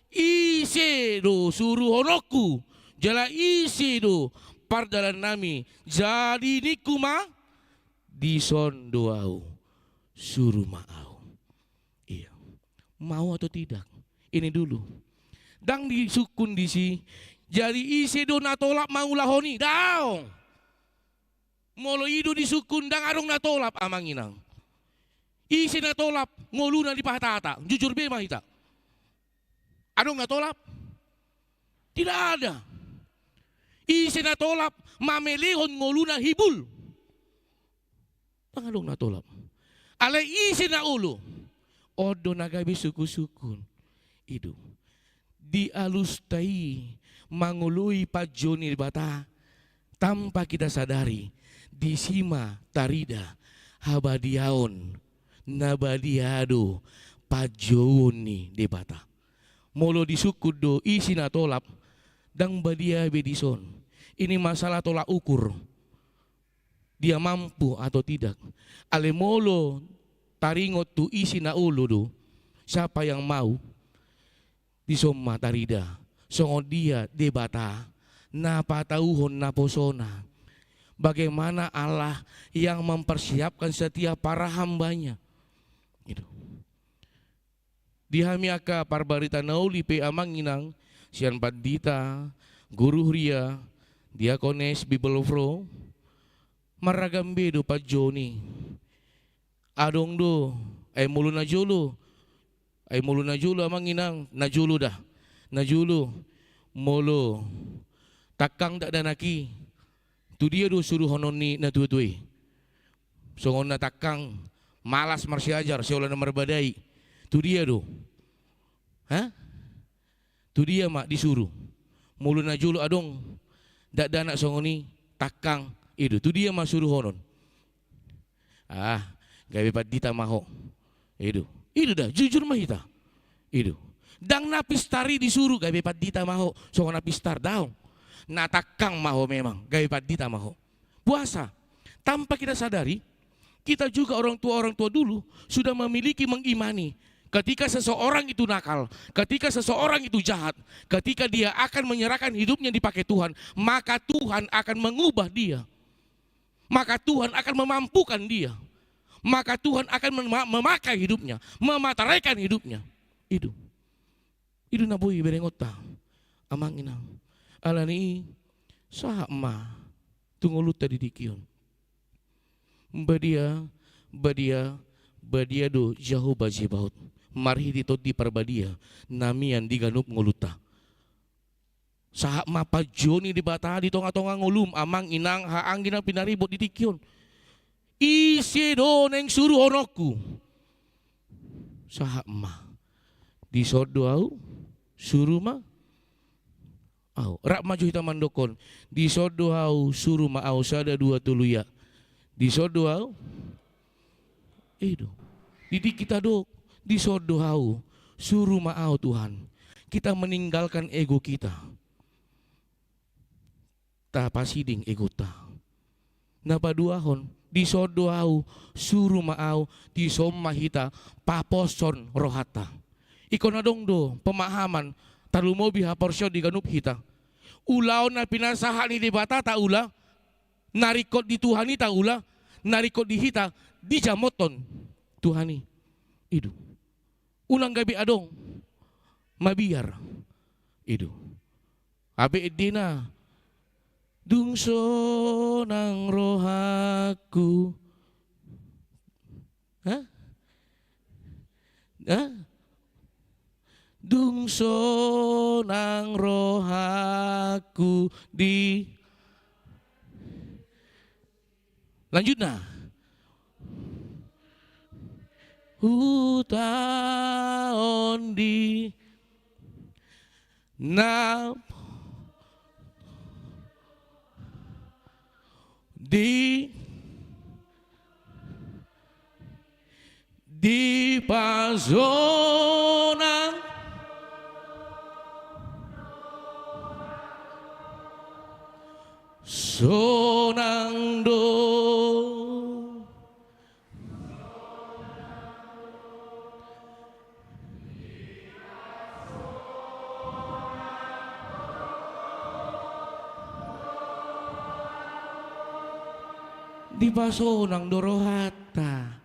isi do suruh honoku jala isi do pardalan nami jadi nikuma dison doau suruh maau iya mau atau tidak ini dulu dang disukun disi jadi isi do natolak mau lahoni daong molo idu di sukundang arong natolap amang inang isi natolap ngoluna di pahatata jujur be mahita arong natolap tidak ada isi natolap mamelehon ngoluna hibul pangalong natolap alay isi na ulo odo nagabi suku-sukun idu dialustai mangului pajoni bata tanpa kita sadari disima tarida habadiaon nabadiado pajoni debata molo disukud do isi na tolap dang badia bedison. Ini masalah tolak ukur. Dia mampu atau tidak. Ale molo taringot tu isi na ulo do. Siapa yang mau disomma tarida. Songo dia debata na patauhon na posona. Bagaimana Allah yang mempersiapkan setiap para hambanya. Gitu. Di hamiaka parbarita nauli pe amang inang sian padita guru ria diakones bibelofro maragambe do pa Joni adong do ay mulu na julo amang inang najulu dah najulu molo takang dak danaki tu dia do suruh honon ni na tuoi songon na takang malas marsiajar seolah na marbadai tu dia do tu dia mak disuruh mulu na julo adong dak danak songoni takang itu tu dia mak suruh honon gawe padita maho itu dah jujur mah kita itu dang napistari disuruh gawe padita maho songon napistar daong na takang maho memang gawe padita maho puasa tanpa kita sadari kita juga orang tua dulu sudah memiliki mengimani ketika seseorang itu nakal, ketika seseorang itu jahat, ketika dia akan menyerahkan hidupnya dipakai Tuhan, maka Tuhan akan mengubah dia. Maka Tuhan akan memampukan dia. Maka Tuhan akan memakai hidupnya, memateraikan hidupnya. Itu nabui berengota. Amang inang. Alani sahma tunggu tadi dikion. Badia do jauh baji baut. Marhi ditodi parbadia namian diganup nguluta sahak mapa Joni di bata di tonga-tonga ngulum amang inang haang ginang pinaribot ditikyon isi do neng suruh honoku sahak ma disodo au suruh ma au rak maju hitam mandokon disodo au suruh ma au sada dua tuluya disodo au itu didik kita do disodohau suruh maau Tuhan kita meninggalkan ego kita ta pasiding ego ta napa duahon disodohau suruh maau disomma hita paposon rohata ikon adong do pemahaman talumobi haporsyo diganup hita ulaw na pinasahan ni dibata ta ula narikot di Tuhani ta ula narikot di hita di jamoton Tuhani itu ulang gabi adong mabiar itu abe edina dungso nang rohaku dungso nang rohaku di lanjut nah hutaon di na di pazona sonang do di pasonang dorohata.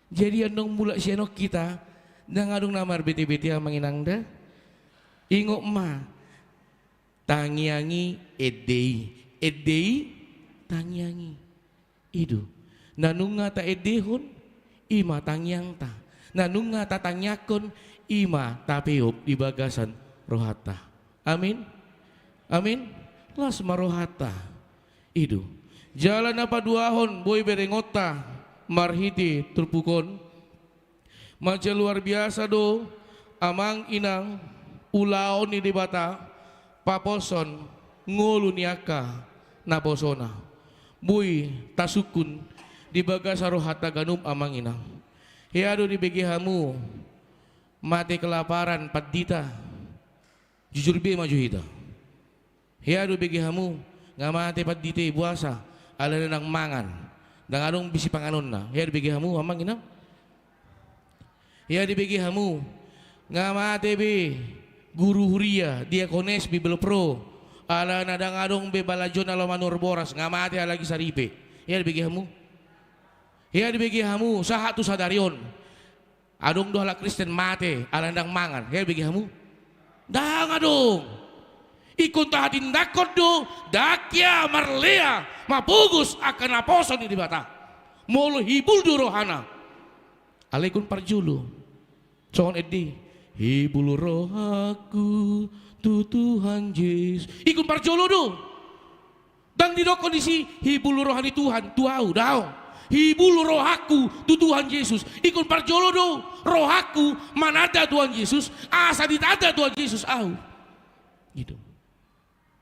Jadi andong mula sianok kita nang adong namar bete-bete manginang da. Ingok ma tangiangi edei tangiangi. Idu. Nanunga ta edehon ima tangiang ta. Nanunga ta tangyakon ima tapeop di bagasan rohata. Amin. Amin. Las marohata. Idu. Jalan apa duahon boy berengota marhiti terpukon maca luar biasa do amang inang ulaon ni debata paposon ngulu niaka naposona boy tasukun di bagasa rohata ganum amang inang hiado di begihamu mati kelaparan padita Jujur be maju hita. Hiya do begi hamu ngamate pat dite buasa ala nang mangan. Dang adong bisi panganon na. Hiya do begi hamu amang ina. Hiya do begi hamu ngamate be guru huria diakones bibel pro ala nadang adong be balajon ala manur boras ngamate lagi saripe. Hiya do begi hamu. Hiya do begi hamu saha tu sadarion. Adong do ala Kristen mate ala nang mangan. Hiya do begi hamu. Dang adong ikon tahatin dakot do dakya marlea mapugus akan aposon di bata molo hibul do rohana alaikun parjulu songon eddi hibul rohaku tu Tuhan Yesus ikun parjulu do dang di do kondisi hibul rohani Tuhan tuau daong hibul rohaku tu Tuhan Yesus ikun parjolo do rohaku manada Tuhan Yesus asa ditada Tuhan Yesus au gitu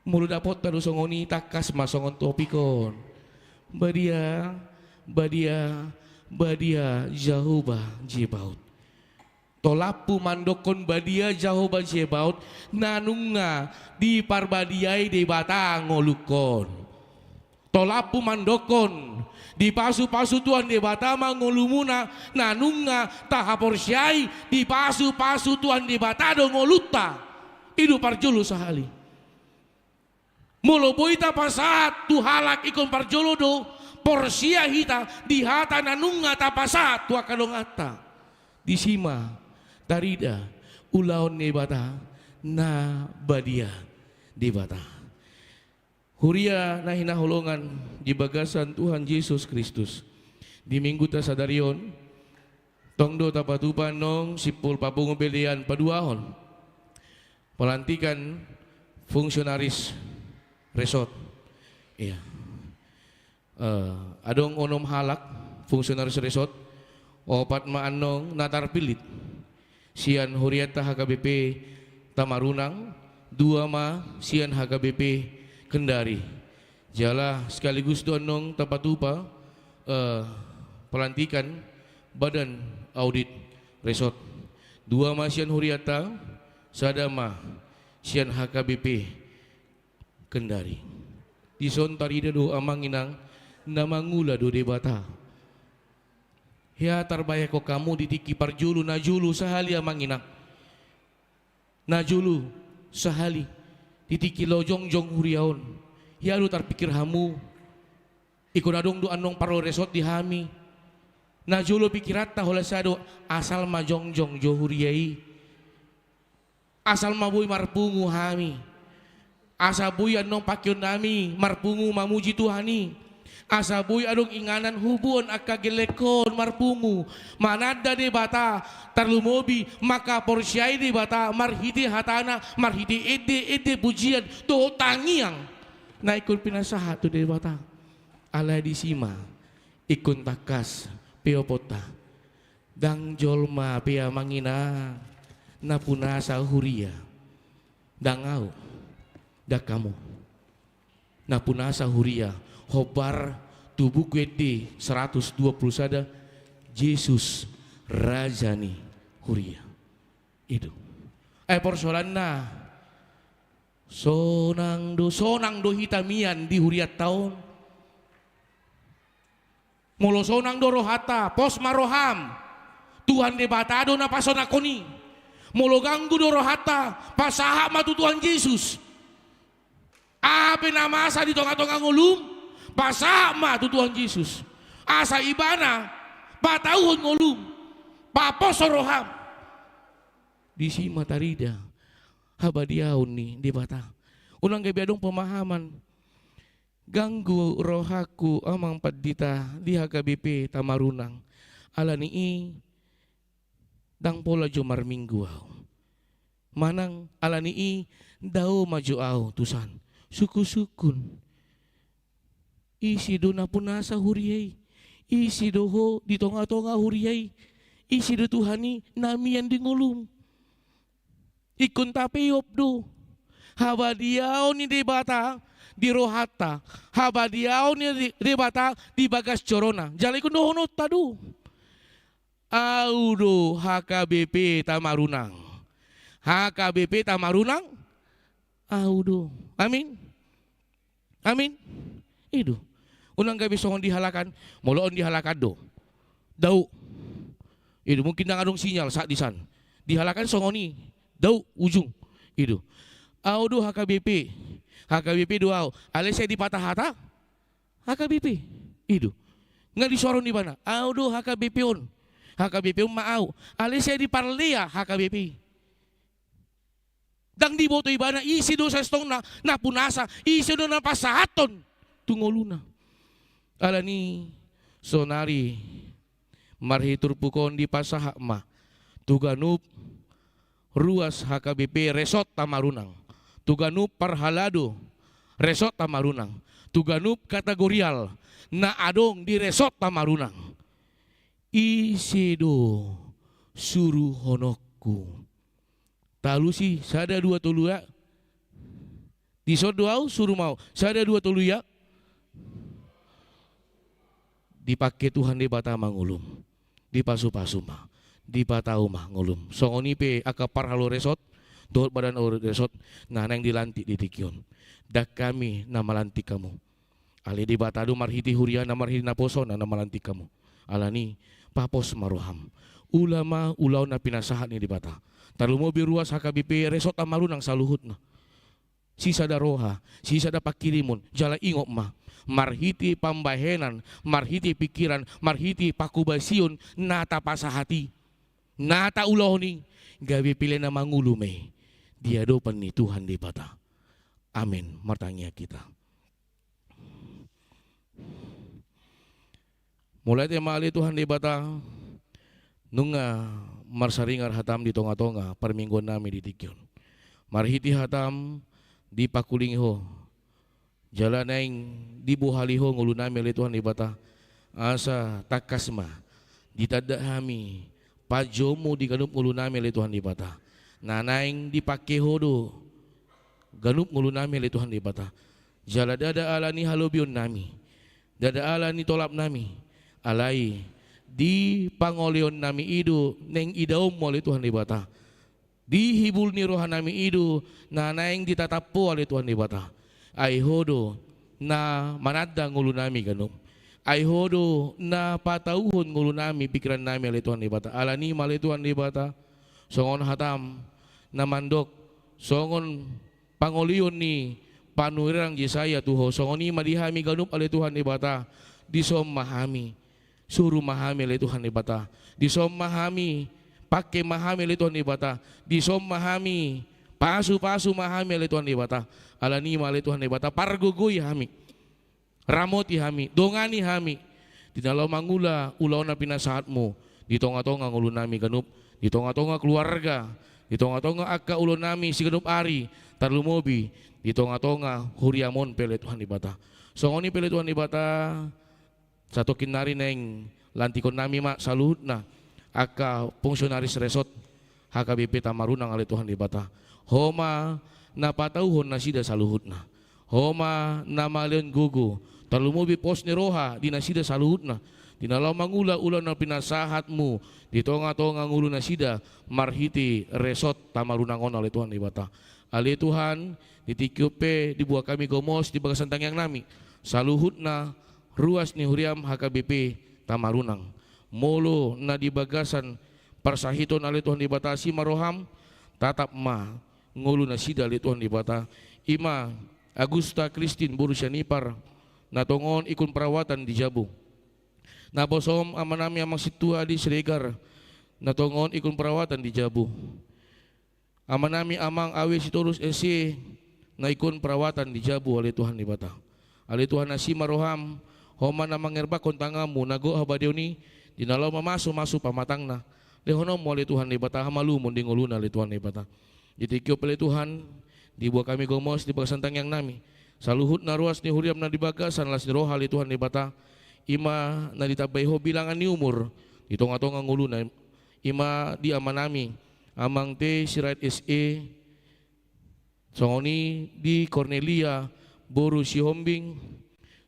mulu dapot tadu songoni takas masongon topikon badia Jehovah Jebaut tolapu mandokon badia Jehovah Jebaut nanunga di parbadiai de bata ngolukon tolapu mandokon di pasu-pasu Tuhan di batama ngolumuna nanunga tahaporsyai di pasu-pasu Tuhan di batado ngoluta idu parjulu sahali mulo boita pasat tu halak ikon parjulu do porsia hita di hata nanunga tapasat tu akadongata di sima tarida ulaon di bata na badia di bata Huria nahina holongan di bagasan Tuhan Yesus Kristus. Di minggu ta sadarion tongdo tapatupan nong sipul papungubelian paduahon. Pelantikan fungsionaris resort. Iya. Adong onom halak fungsionaris resort opat maanong natar pilit. Sian Huriata HKBP Tamarunang, dua ma sian HKBP Kendari jala sekaligus donong tapatupa pelantikan badan audit resort dua masian Huriata sadama sian HKBP Kendari dison tarida do amanginang namangula do debata ya tarbaya ko kamu ditiki parjulu najulu sahali amanginang najulu sahali titiki lojong jong huriaon ya lu terpikir hamu ikut adong do anong paro resort di hami najulo pikirat ta hola sado asal majong jong jo huriai asal mabuy marpungu hami asa buy anong pakyon nami marpungu mamuji Tuhani asa buy adong inganan hubun akagelekon marpungu manada de bata tarlumobi maka porsyai de bata marhiti hatana marhiti ede pujian to tangiang na ikon pinasaha to de bata ala di sima ikon takas peopota dang jolma pea mangina napunasa huria dangau dakamu napunasa huria hobar tubuh kwede 120 sada Yesus Rajani Huria itu persoalan na sonang do hitamian di huriat tahun molo sonang do rohata pos maroham Tuhan de batado na pasonakoni molo ganggu do rohata pasaha matu Tuhan Yesus ape namasa di tonga-tonga ngulum pasama tu Tuhan Yesus asa ibana patauhon ngolum paposoroham di sima tarida habadiaun ni di bata unang gabiadong pemahaman ganggu rohaku amang padita di HKBP Tamarunang ala nii dang pola jomar minggu manang ala nii dao maju au tusan suku-sukun isi do na punasa huriay isi do ho di tonga-tonga huriay isi do Tuhani namian di ngulum ikon tapeyop do habadiao ni debata di rohata habadiao ni debata di bagas corona jalai kun dohonot tadu audo HKBP Tamarunang audo. Amin. Amin. Itu. Unang gabi songon dihalakan, moloon dihalakan do. Dau. Itu mungkin nang adong sinyal saat di san. Dihalakan songoni. Dau ujung. Itu. Audo HKBP. HKBP doau. Ale saya di patah hata. HKBP. Itu. Nggak disuaron di mana? Audo HKBP on. HKBP on maau. Ale saya di parlea HKBP. Dang di boto ibana isi do sa stong na punasa. Isi do na pasahaton. Tungoluna. Ala ni sonari marhitur pukon di pasahak ma tuganup ruas HKBP resort Tamarunang, tuganup parhalado resort Tamarunang, tuganup kategorial na adong di resort Tamarunang. Isido suruh honokku talu si sada dua tolu ya di sodoau suruh mau sada dua tolu ya dipakai Tuhan di bata mangulum, di pasu-pasu mah, di bata mah ngulum. Songoni pe akapar halo resort, dohot badan ur resort, nah nang dilantik di tikion. Dak kami nama lantik kamu. Ali di bata do marhiti huria na marhiti naposo na nama lantik kamu. Alani papos maruham. Ulama ulau na pinasahat ni di bata. Talu mobil ruas HKBP resort Tamarunang saluhut na. Sisa daroha, sisa da pakirimun, jala ingok mah. Marhiti pambahenan, marhiti pikiran, marhiti pakubasiun, nata pasahati, nata ulahoni, gabi pilih na mangulume, dia dopan ni Tuhan di bata. Amin, martanya kita. Mulai temali Tuhan di bata, nunga marsaringar hatam di tonga-tonga, permingguan nami di tikyon. Marhiti hatam di pakulingho, jalan yang dibuhaliho ngulunami oleh Tuhan di bata asa takasma ditadahami pajomu di ganup ngulunami oleh Tuhan di bata nanaing dipakai hodo ganup ngulunami oleh Tuhan di bata jala dada alani halobion nami dada alani tolap nami alai di pangolion nami idu neng idaum oleh Tuhan di bata dihibul ni rohan nami idu nanaing ditatapo oleh Tuhan di bata ay hodo na manada ngulo nami ganun. Ay hodo na patauhon ngulo nami pikiran nami alay Tuhan di bata. Alani malay Tuhan di bata. Songon hatam na mandok. Songon pangolion ni panuirang Yesaya tuho. Songon ni madihami ganup alay Tuhan di bata. Disom mahami. Suruh mahami alay Tuhan di bata. Disom mahami. Pakai mahami alay Tuhan di bata. Disom mahami. Pasu-pasu mahami alay Tuhan di bata. Alani malay Tuhan di bata. Pargugoy hami. Ramoti hami. Dongani hami. Di dalam mangula ulaw na pinasahat mo. Di tonga-tonga ngulo nami ganup. Di tonga-tonga keluarga. Di tonga-tonga akka ulo nami si ganup ari. Tarlumobi. Di tonga-tonga huriamon pele Tuhan di bata. So ngoni pele Tuhan di bata. Satu kinari neng lantikon nami mak saluhut na. Akka fungsionaris resort. HKBP Tamarunang alay Tuhan di bata. Homa na patauhon na sida saluhut na. Homa na malion gugu. Talumubi pos ni roha di nasida saluhut na. Dinalaw mangula-ula na pinasahat mo. Di tonga-tonga ngulo na sida marhiti resort Tamarunangon alay Tuhan di bata. Alay Tuhan ditikyope dibuah kami gomos di bagasantang yang nami. Saluhut na ruas ni huriam HKBP Tamarunang. Molo na di bagasan parsahiton alay Tuhan di bata si maroham tatap ma ngulo na sida alay Tuhan di bata. Ima Agusta Christine Burusyanipar natongon ikon perawatan di Jabu. Nabosom amanami amang situa di Sregar natongon ikon perawatan di Jabu. Amanami amang awe sitorus ese na ikon perawatan di Jabu alay Tuhan di bata. Alay Tuhan na si maroham homa na mangerba kontangamu nago habadeo ni dinalaw mamaso-maso pamatang na. Lehonom mo alay Tuhan di bata hamalumon di nguluna alay Tuhan di bata. Itikyo alay Tuhan dibuat kami gomos di bagasantang yang nami. Saluhut na ruas ni huriam na dibagasan las ni roha alay Tuhan di bata. Ima na ditabayho bilangan ni umur di tonga-tonga nguluna. Ima di amanami amang te sirait SE songoni di Cornelia boru si Hombing.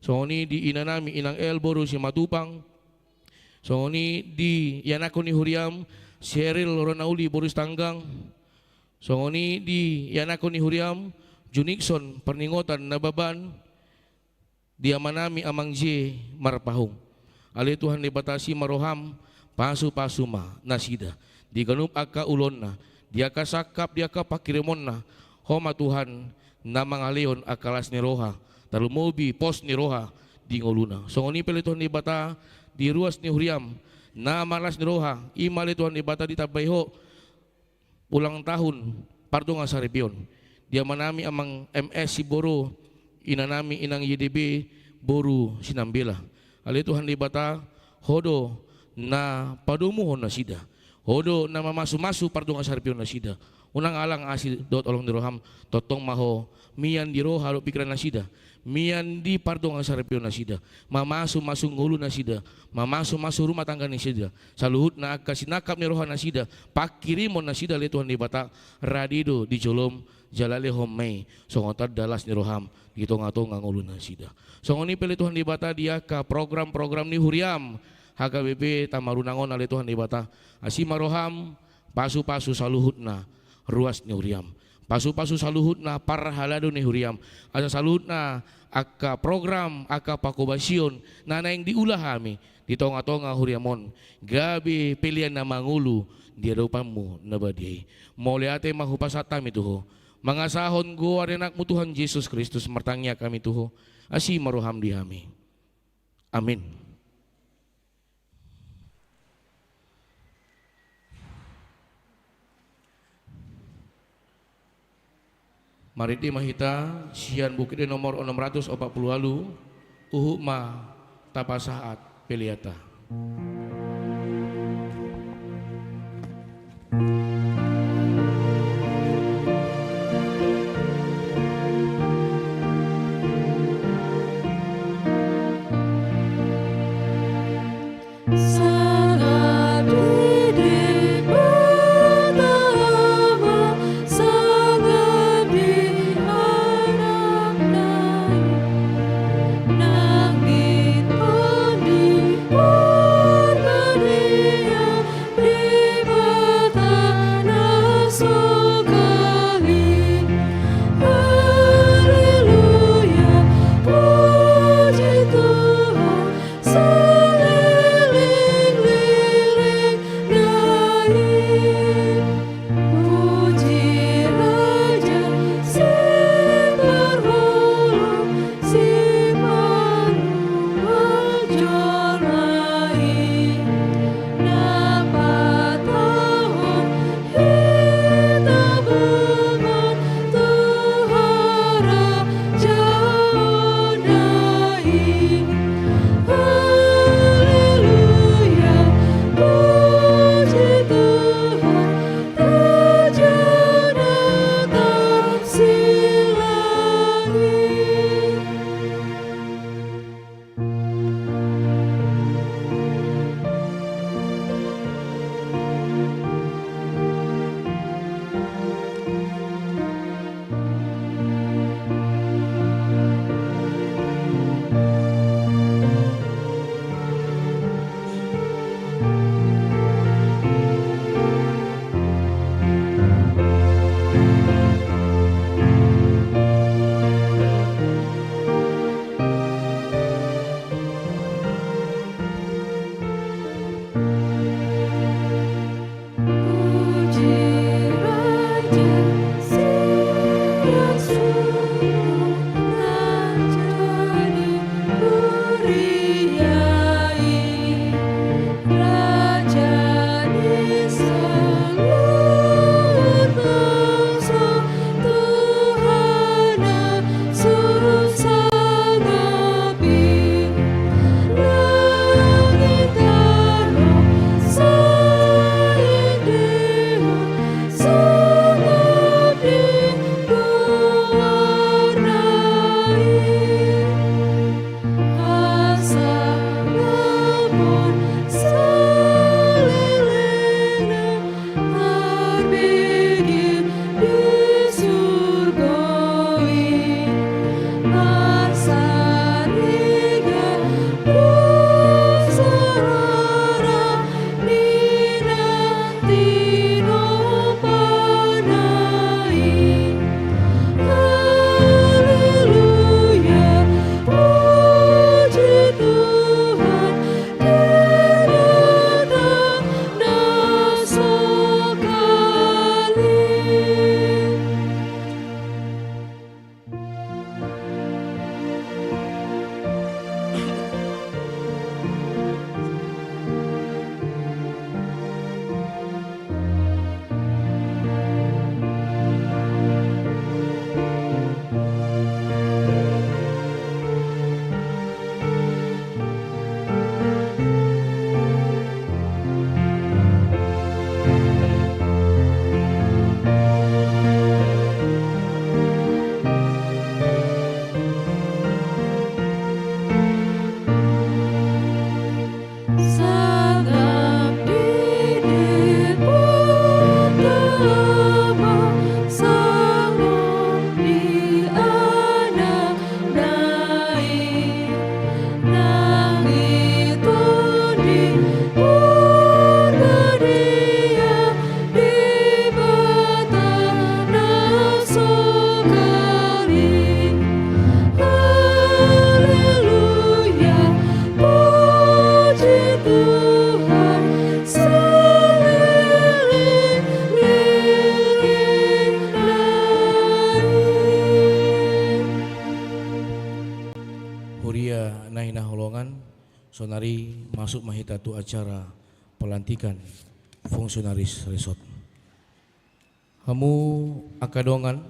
Songoni di inanami inang El boru si Matupang. Songoni di yanako ni huriam Cheryl Ronauli boru Tanggang. Songoni di yanako ni huriam Junikson perningotan nababan dia manami amang J marpahong. Ali Tuhan dibatasi maroham pasu-pasu ma nasida. Di ganup aka ulon na. Dia kasakap dia ka pakirimon na. Homa Tuhan namang aleon akalas ni roha. Talumobi pos ni roha di ngoluna. So ngoni pili Tuhan dibata di ruas ni huriam. Na malas ni roha. Imali Tuhan dibata di tabayho. Ulang tahun pardo nga saripion. Dia manami amang MS si Boro. Inanami inang YDB Boru Sinambela. Ali Tuhan dibata hodo na padumuhon na sida. Hodo na mamasu-masu pardo nga saripion na sida. Unang alang asil dot olong diroham totong maho miyan diro halo pikiran na sida. Miyan di pardo nga saripion na sida. Mamasu-masu ngulo na sida. Mamasu-masu rumah tangga ni sida. Saluhut na kasinakap ni rohan na sida. Pakirimon na sida li Tuhan dibata radido di jolom jalale homei. So ngotar dalas ni roham gitu ngato ngulo na sida. So ngoni pili Tuhan dibata dia ka program-program ni huriam. HKBP tamarunangon ali Tuhan dibata asima roham pasu-pasu saluhut na ruas ni huriam. Pasu-pasu saluhut na parhalado ni huriam. Asa saluhut na aka program aka pakobasyon na naing diulah kami di tonga-tonga huriamon. Gabi pilihan na mangulu di hadapanmu na badiyay. Mauliate mahupasatam ito ho. Mga sahon go arenak mo Tuhan Jesus Kristus martangya kami tuho. Asima roham di kami. Amin. Mariti mahita sian bukit di nomor 640 alu uhu ma tapasaat peliata. Nangit on di Sonari masuk mahita tu acara pelantikan fungsionaris resort. Hamu akadongan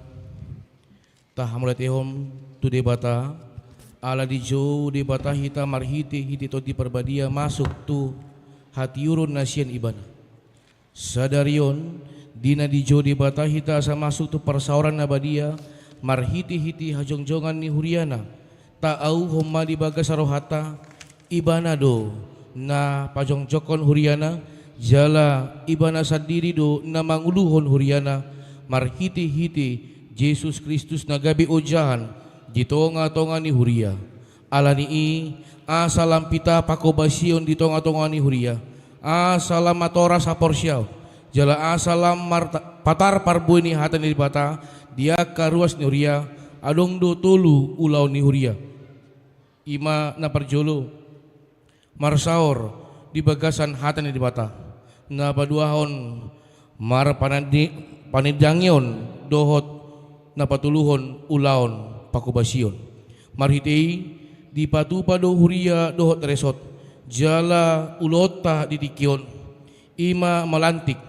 tah hamulat ehom tu debata ala di jo debata hita marhiti hiti toti perbadia masuk tu hati urun nasian ibana. Sadarion dina di jo debata hita asa masuk tu persauran nabadia marhiti hiti hajongjongan ni huriana ta au homma di bagas sarohata ibana do na pajongjokon huriana jala ibana sadiri do na manguluhon huriana marhiti-hiti Yesus Kristus nagabi ojahan di tonga-tonga ni huria alani i asalam pita pakobasion di tonga-tonga ni huria asalam matora saporsiaw jala asalam patar parboy ni hatan ni bata dia karuas ni huria adong do tolu ulaw ni huria ima na parjolo marsaor di bagasan hatan ni bata nga paduahon mar panidangyon dohot na patuluhon ulaon pakubasion marhitei di patupado huria dohot resot jala ulota ditikyon ima malantik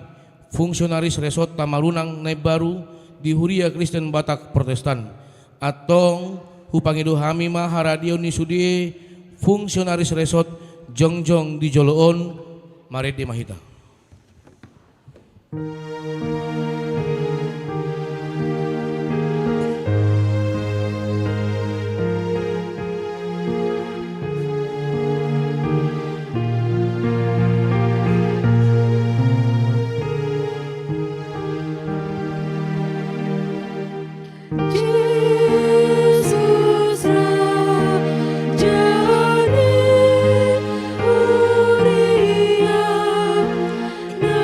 fungsionaris resot tamarunang na baru di huria Kristen Batak Protestan atong hupangido hami maharadio ni sudi fungsionaris resot jongjong di joloon maret di mahita. Yesus Rajani Huria na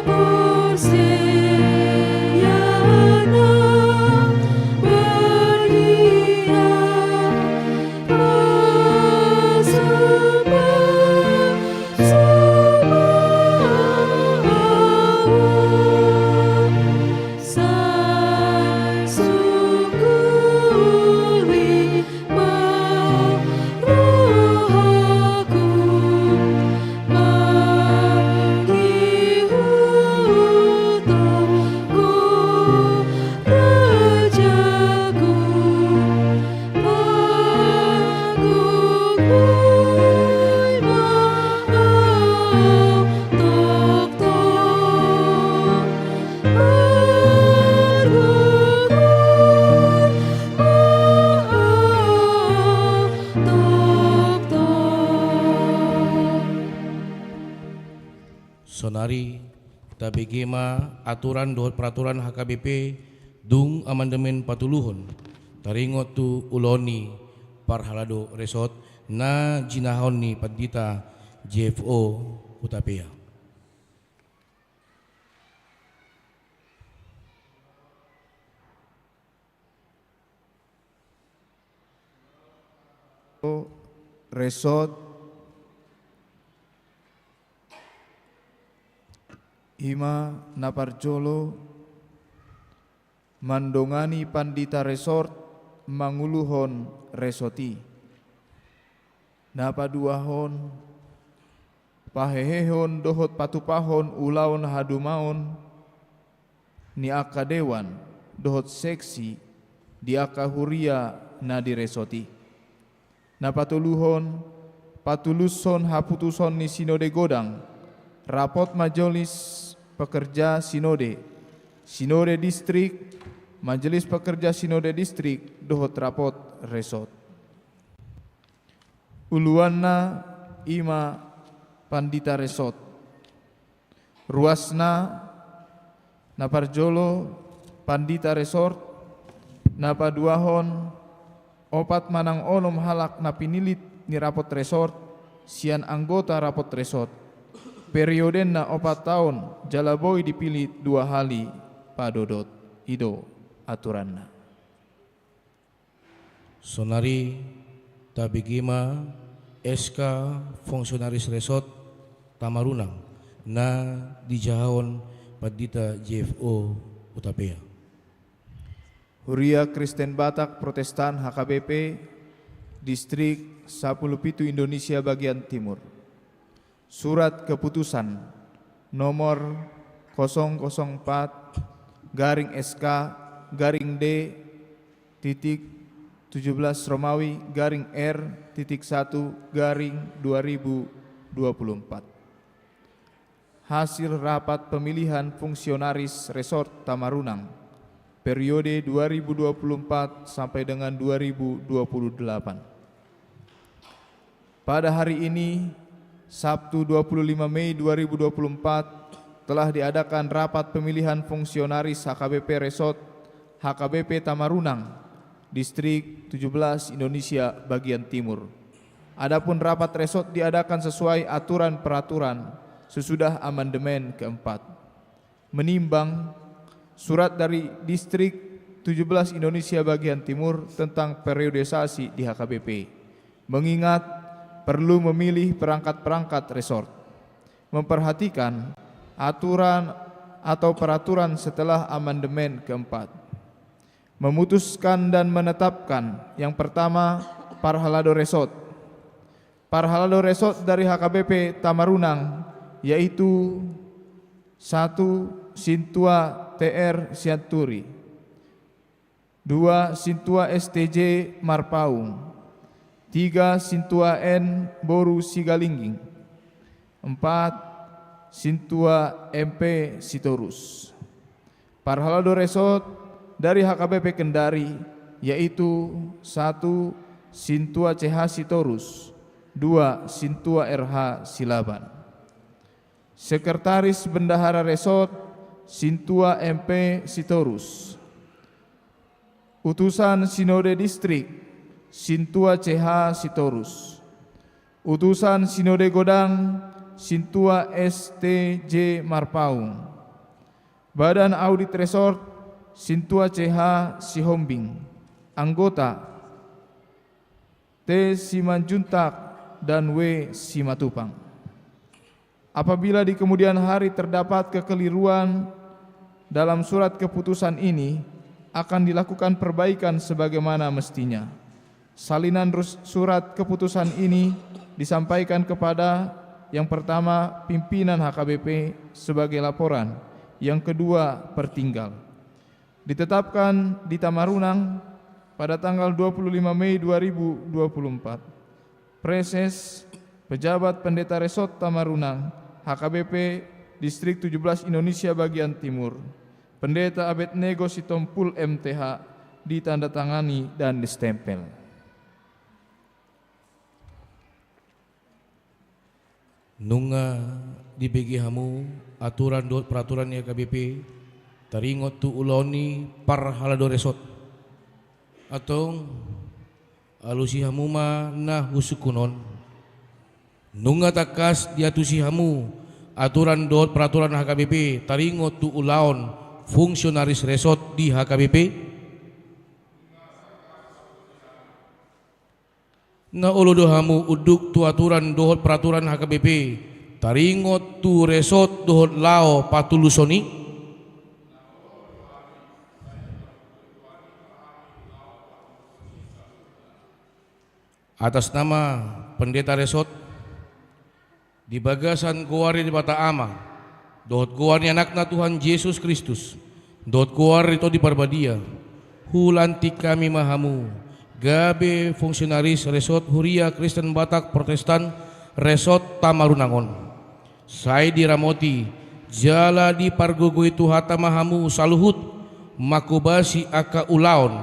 Porsiana Maria Sonari tabigima aturan dohot peraturan HKBP dung amandemen patuluhon taringot tu uloni parhalado resort na jinahon ni padita JFO Utapia. Resort Ima Naparjolo mandongani pandita resort manguluhon resoti napaduahon pahehehon dohot patupahon ulaon hadumaon ni akadewan dohot seksi di akahuria na di resoti napatuluhon patuluson haputuson ni sinode godang rapot majelis pekerja sinode distrik majelis pekerja sinode distrik dohot rapot resort uluanna ima pandita resort ruasna naparjolo pandita resort napaduahon opat manang onom halak napinilit ni rapot resort sian anggota rapot resort periodena 4 tahun jalaboy dipilih 2 hali padodot ido aturanna. Sonari tabigima SK fungsionaris resort tamarunang na dijahon padita JFO Utapia. Huria Kristen Batak Protestan HKBP Distrik 17 Indonesia bagian timur. Surat keputusan nomor 004/SK/D titik 17 Romawi R.1/2024. Hasil rapat pemilihan fungsionaris Resort Tamarunang periode 2024 sampai dengan 2028. Pada hari ini, Sabtu 25 Mei 2024, telah diadakan rapat pemilihan fungsionaris HKBP Resort HKBP Tamarunang, Distrik 17 Indonesia bagian timur. Adapun rapat resort diadakan sesuai aturan peraturan sesudah amandemen keempat. Menimbang surat dari Distrik 17 Indonesia bagian timur tentang periodisasi di HKBP, mengingat perlu memilih perangkat-perangkat resort, memperhatikan aturan atau peraturan setelah amandemen keempat, memutuskan dan menetapkan yang pertama Parhalado Resort. Parhalado Resort dari HKBP Tamarunang yaitu 1. Sintua TR Sianturi, 2. Sintua STJ Marpaung, 3. Sintua N Boru Sigalingging, 4. Sintua MP Sitorus. Parhalado Resort dari HKBP Kendari yaitu 1. Sintua CH Sitorus, 2. Sintua RH Silaban. Sekretaris Bendahara Resort Sintua MP Sitorus. Utusan Sinode Distrik Sintua CH Sitorus. Utusan Sinode Godang Sintua STJ Marpaung. Badan Audit Resort Sintua CH Sihombing. Anggota T. Simanjuntak dan W. Simatupang. Apabila di kemudian hari terdapat kekeliruan dalam surat keputusan ini, akan dilakukan perbaikan sebagaimana mestinya. Salinan surat keputusan ini disampaikan kepada yang pertama pimpinan HKBP sebagai laporan, yang kedua pertinggal. Ditetapkan di Tamarunang pada tanggal 25 Mei 2024. Preses Pejabat Pendeta Resort Tamarunang HKBP Distrik 17 Indonesia bagian timur, Pendeta Abednego Sitompul MTH, ditandatangani dan distempel. Nunga di bagi hamu aturan dot peraturan ya KBP taringot tu uloni Parhalado Resort atau alusi hamu ma nah usukunon nunga takas diatusi hamu aturan dot peraturan HKBP taringot tu ulaon fungsionaris resort di HKBP na uludo hamu uduk tu aturan dohot peraturan HKBP taringot tu resort dohot lao patulusoni atas nama pendeta resort di bagasan kuari di Bata Ama dohot kuari anakna Tuhan Yesus Kristus dohot kuari itu di Parbadia hulanti kami mahamu gabe fungsionaris Resort Huria Kristen Batak Protestan Resort Tamarunangon saya diramoti jala di pargugui tuhata mahamu saluhut makubasi aka ulaon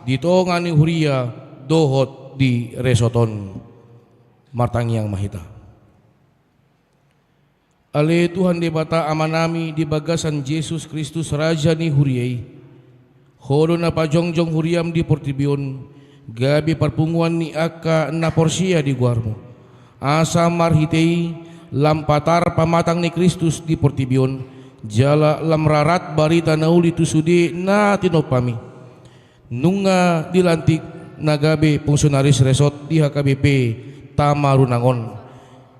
ditongani Huria dohot di resoton martangiang mahita ale Tuhan di Bata amanami di bagasan Yesus Kristus Raja ni Huriai hodo na pajongjong Huriam di Portibion gabi perpunguan ni aka na porsia di guarmo asa marhitei lampatar pamatang ni Kristus di Portibion jala lamrarat barita nauli tusudi na tinopami nunga dilantik nagabe fungsionaris resort di HKBP Tamarunangon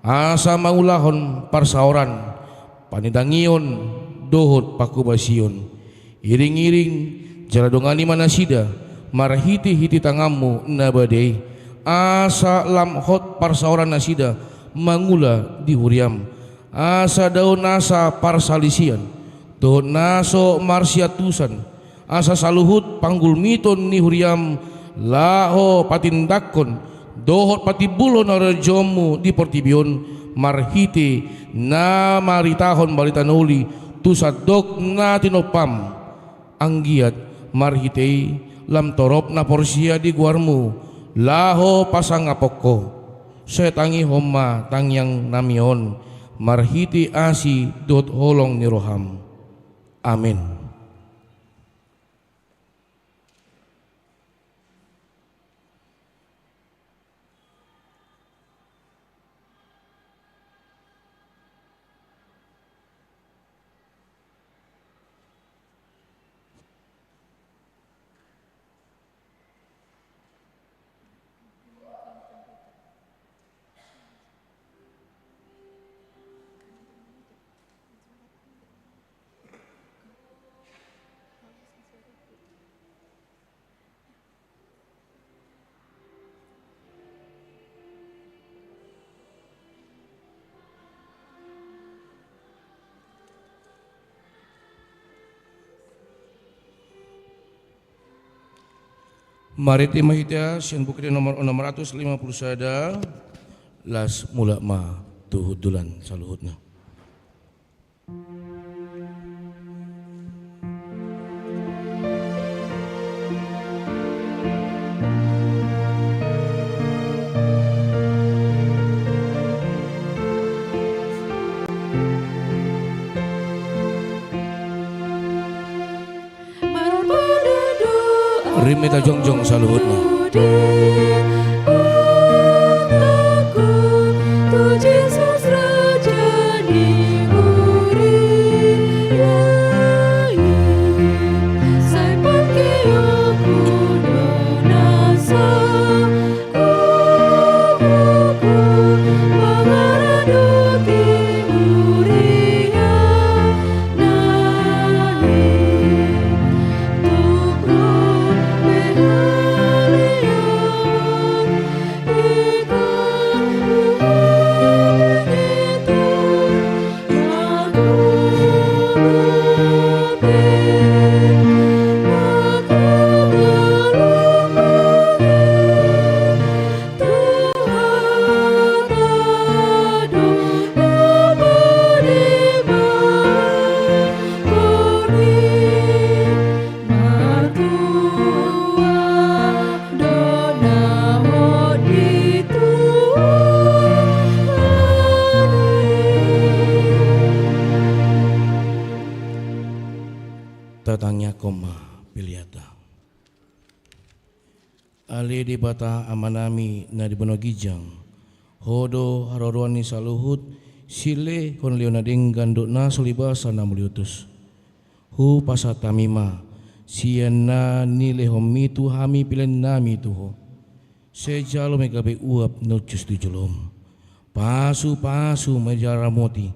asa maulahon parsaoran panidangion dohot pakubasion iring-iring jala dongani manasida marhiti-hiti tangamu nabadei asa lamhot parsaoran nasida mangula di huriam, asa daun asa parsalisian, dohot naso marsiatusan, asa saluhut panggul miton ni huriam, laho patindakon, dohot patibulon arajomu di portibion, marhite na maritahon balitanuli, tusadok na tinopam, anggiat marhite lam torop na porsia di guarmu, laho pasangapokko, setangi homa tangyang namion, marhiti asi dot holong ni roham. Amin. Maritima hita sian bukti nomor 650 sada las mula ma tuhudulan saluhutna. Rimita jongjong saluhutna. Tatangnya koma piliata ali di bata amanami na di bonogijang hodo haroruan ni saluhut sile kon leona ding ganduk na solibasa na muliutus hu pasatamima siana ni lehomi tu hami pilen nami tuho sejalo megabe uap nucus tu jolom pasu mejaramoti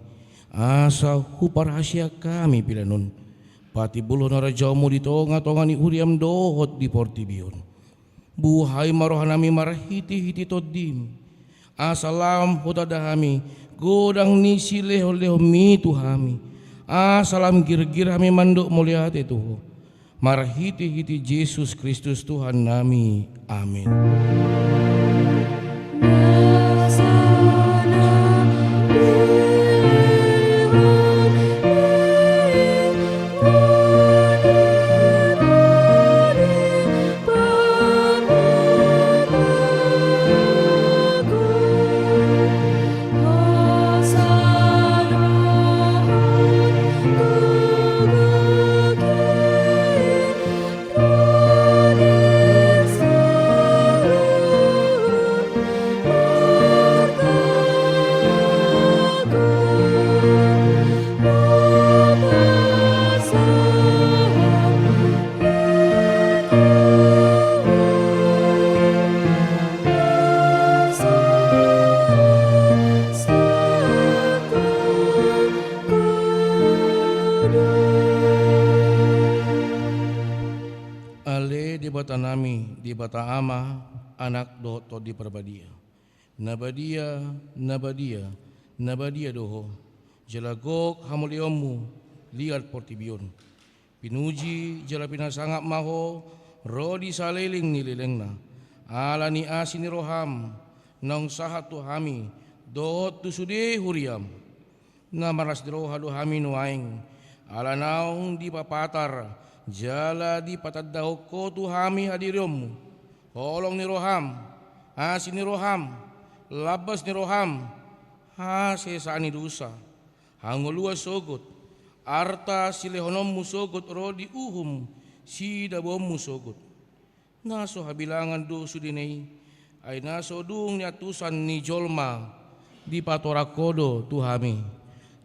asa hu parhasia kami pilenun pati bulon arajamu di tonga ni uriam dohot di portibion. Buhay marohanami marhiti-hiti todim. Asalam hotadahami godang ni sileho-leho mitu hami. Asalam gir-gir hami manduk muliate tuho. Marhiti-hiti Yesus Kristus Tuhan nami. Amin. Ale di bata nami, di bata ama, anak doho to di perbadia. Nabadia, nabadia, nabadia doho. Jalagok hamuliomu liat portibion. Pinuji jala pinasangap maho rodi saleling nililengna. Ala ni asini roham nang sahat tu hami doho tu sude huriam. Namaras roha do hami nuaing. Ala naung di papatar jala di patadaho ko tu hami hadiriomu. Holong ni roham, asini roham, labas ni roham, sesani dosa, hangolua sogot, arta silehonommu sogot rodi uhum, si dabommu sogot. Naso habilangan do sudinei, ay naso dung ni atusan ni jolma, di patorakodo tuhami.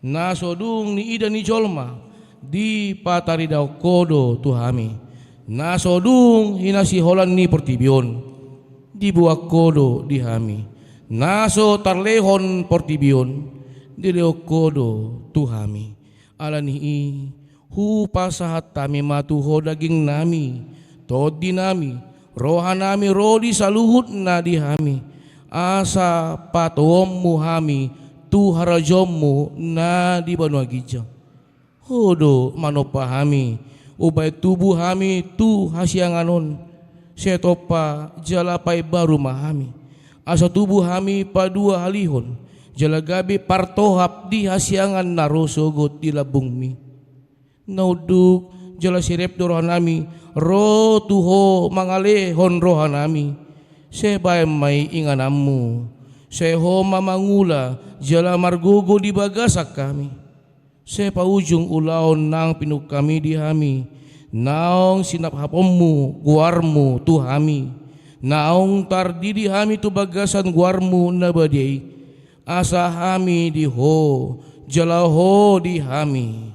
Naso dung ni ida ni jolma, di pataridao kodo tuhami. Nasodung hinasi holan ni portibion di buak kodo di hami. Naso tarlehon portibion di leo kodo tu hami. Alani hu pasahat tami matuho daging nami todi nami roha nami rodi saluhut na di hami. Asa patowommu hami tu harajommu na di banua gijang. Hodo manopahami ubay tubuh hami tu hasianganon setopa jalapai baru mahami asa tubuh hami padua halihon jalagabi partohap di hasiangan narosogot di labungmi nauduk jala sirep dorohanami ro tuho mangalehon rohanami sebay may inganamu seho mamangula jala margogo di bagasak kami sepa ujung ulaon nang pinuk kami di hami naong sinap hapommu guarmu tu hami naong tardi di hami tu bagasan guarmu nabadai asa hami di ho jalaho di hami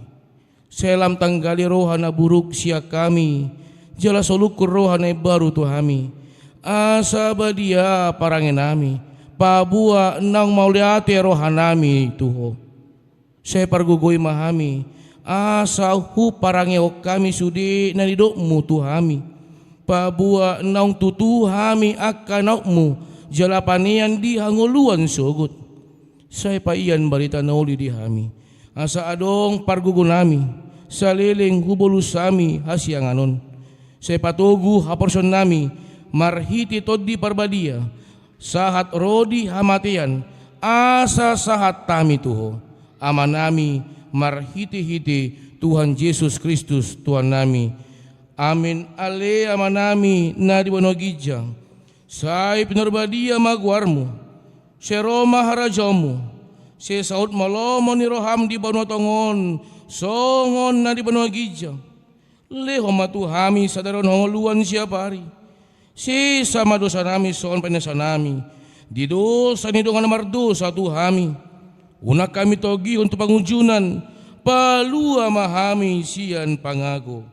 selam tanggali rohana buruk sia kami jala solukur rohana baru tu hami asa badia parangenami pabua nang mauliate rohanami tuho saya pargugoy mahami asa hu parangeo kami sudi nanidokmu tuhami pabua naung tutu hami akanakmu jalapanian di hanguluan sogut saya paian balita nauli di hami asa adong pargugunami saliling hubolusami hasianganon saya patugu haporson nami marhiti todi parbadia sahat rodi hamatian asa sahat tami tuho amanami marhiti-hiti Tuhan Yesus Kristus Tuhan nami. Amin ale amanami na di bano gijang. Say pinarbadia magwarmu. Seroma harajomu. Se saud malomo ni roham di bano tongon. Songon na di bano gijang. Leho matuhami sadaron hongoluan siapari. Si sama dosa nami soon penesa nami. Di dosa ni dongan mardosa tuhami. Una kami togi untuk pengujunan palua mahami sian pangago.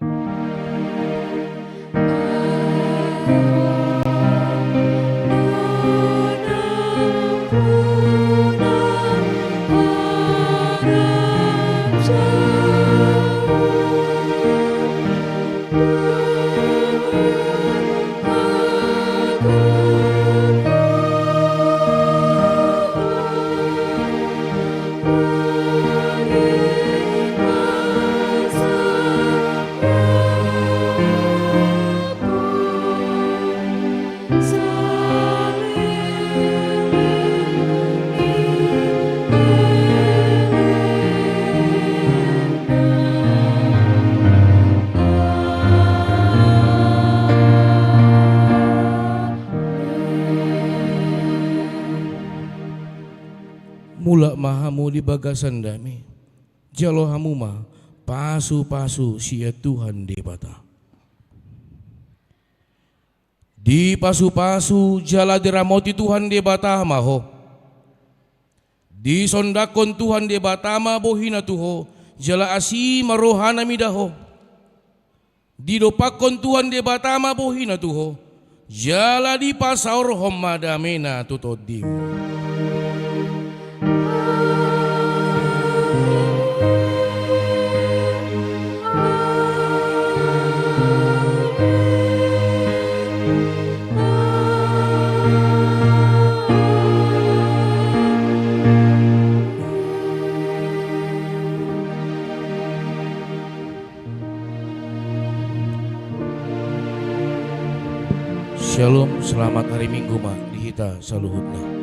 Mula mahamu di bagasan dami jalo hamuma pasu-pasu sia Tuhan debata di pasu-pasu jala diramoti Tuhan debata maho di sondakon Tuhan debata ma bohina tuho jala asi marohana midaho di dopakon Tuhan debata ma bohina tuho jala di pasaur homadamena tutodim. Shalom, selamat hari Minggu ma di hita saluhutna.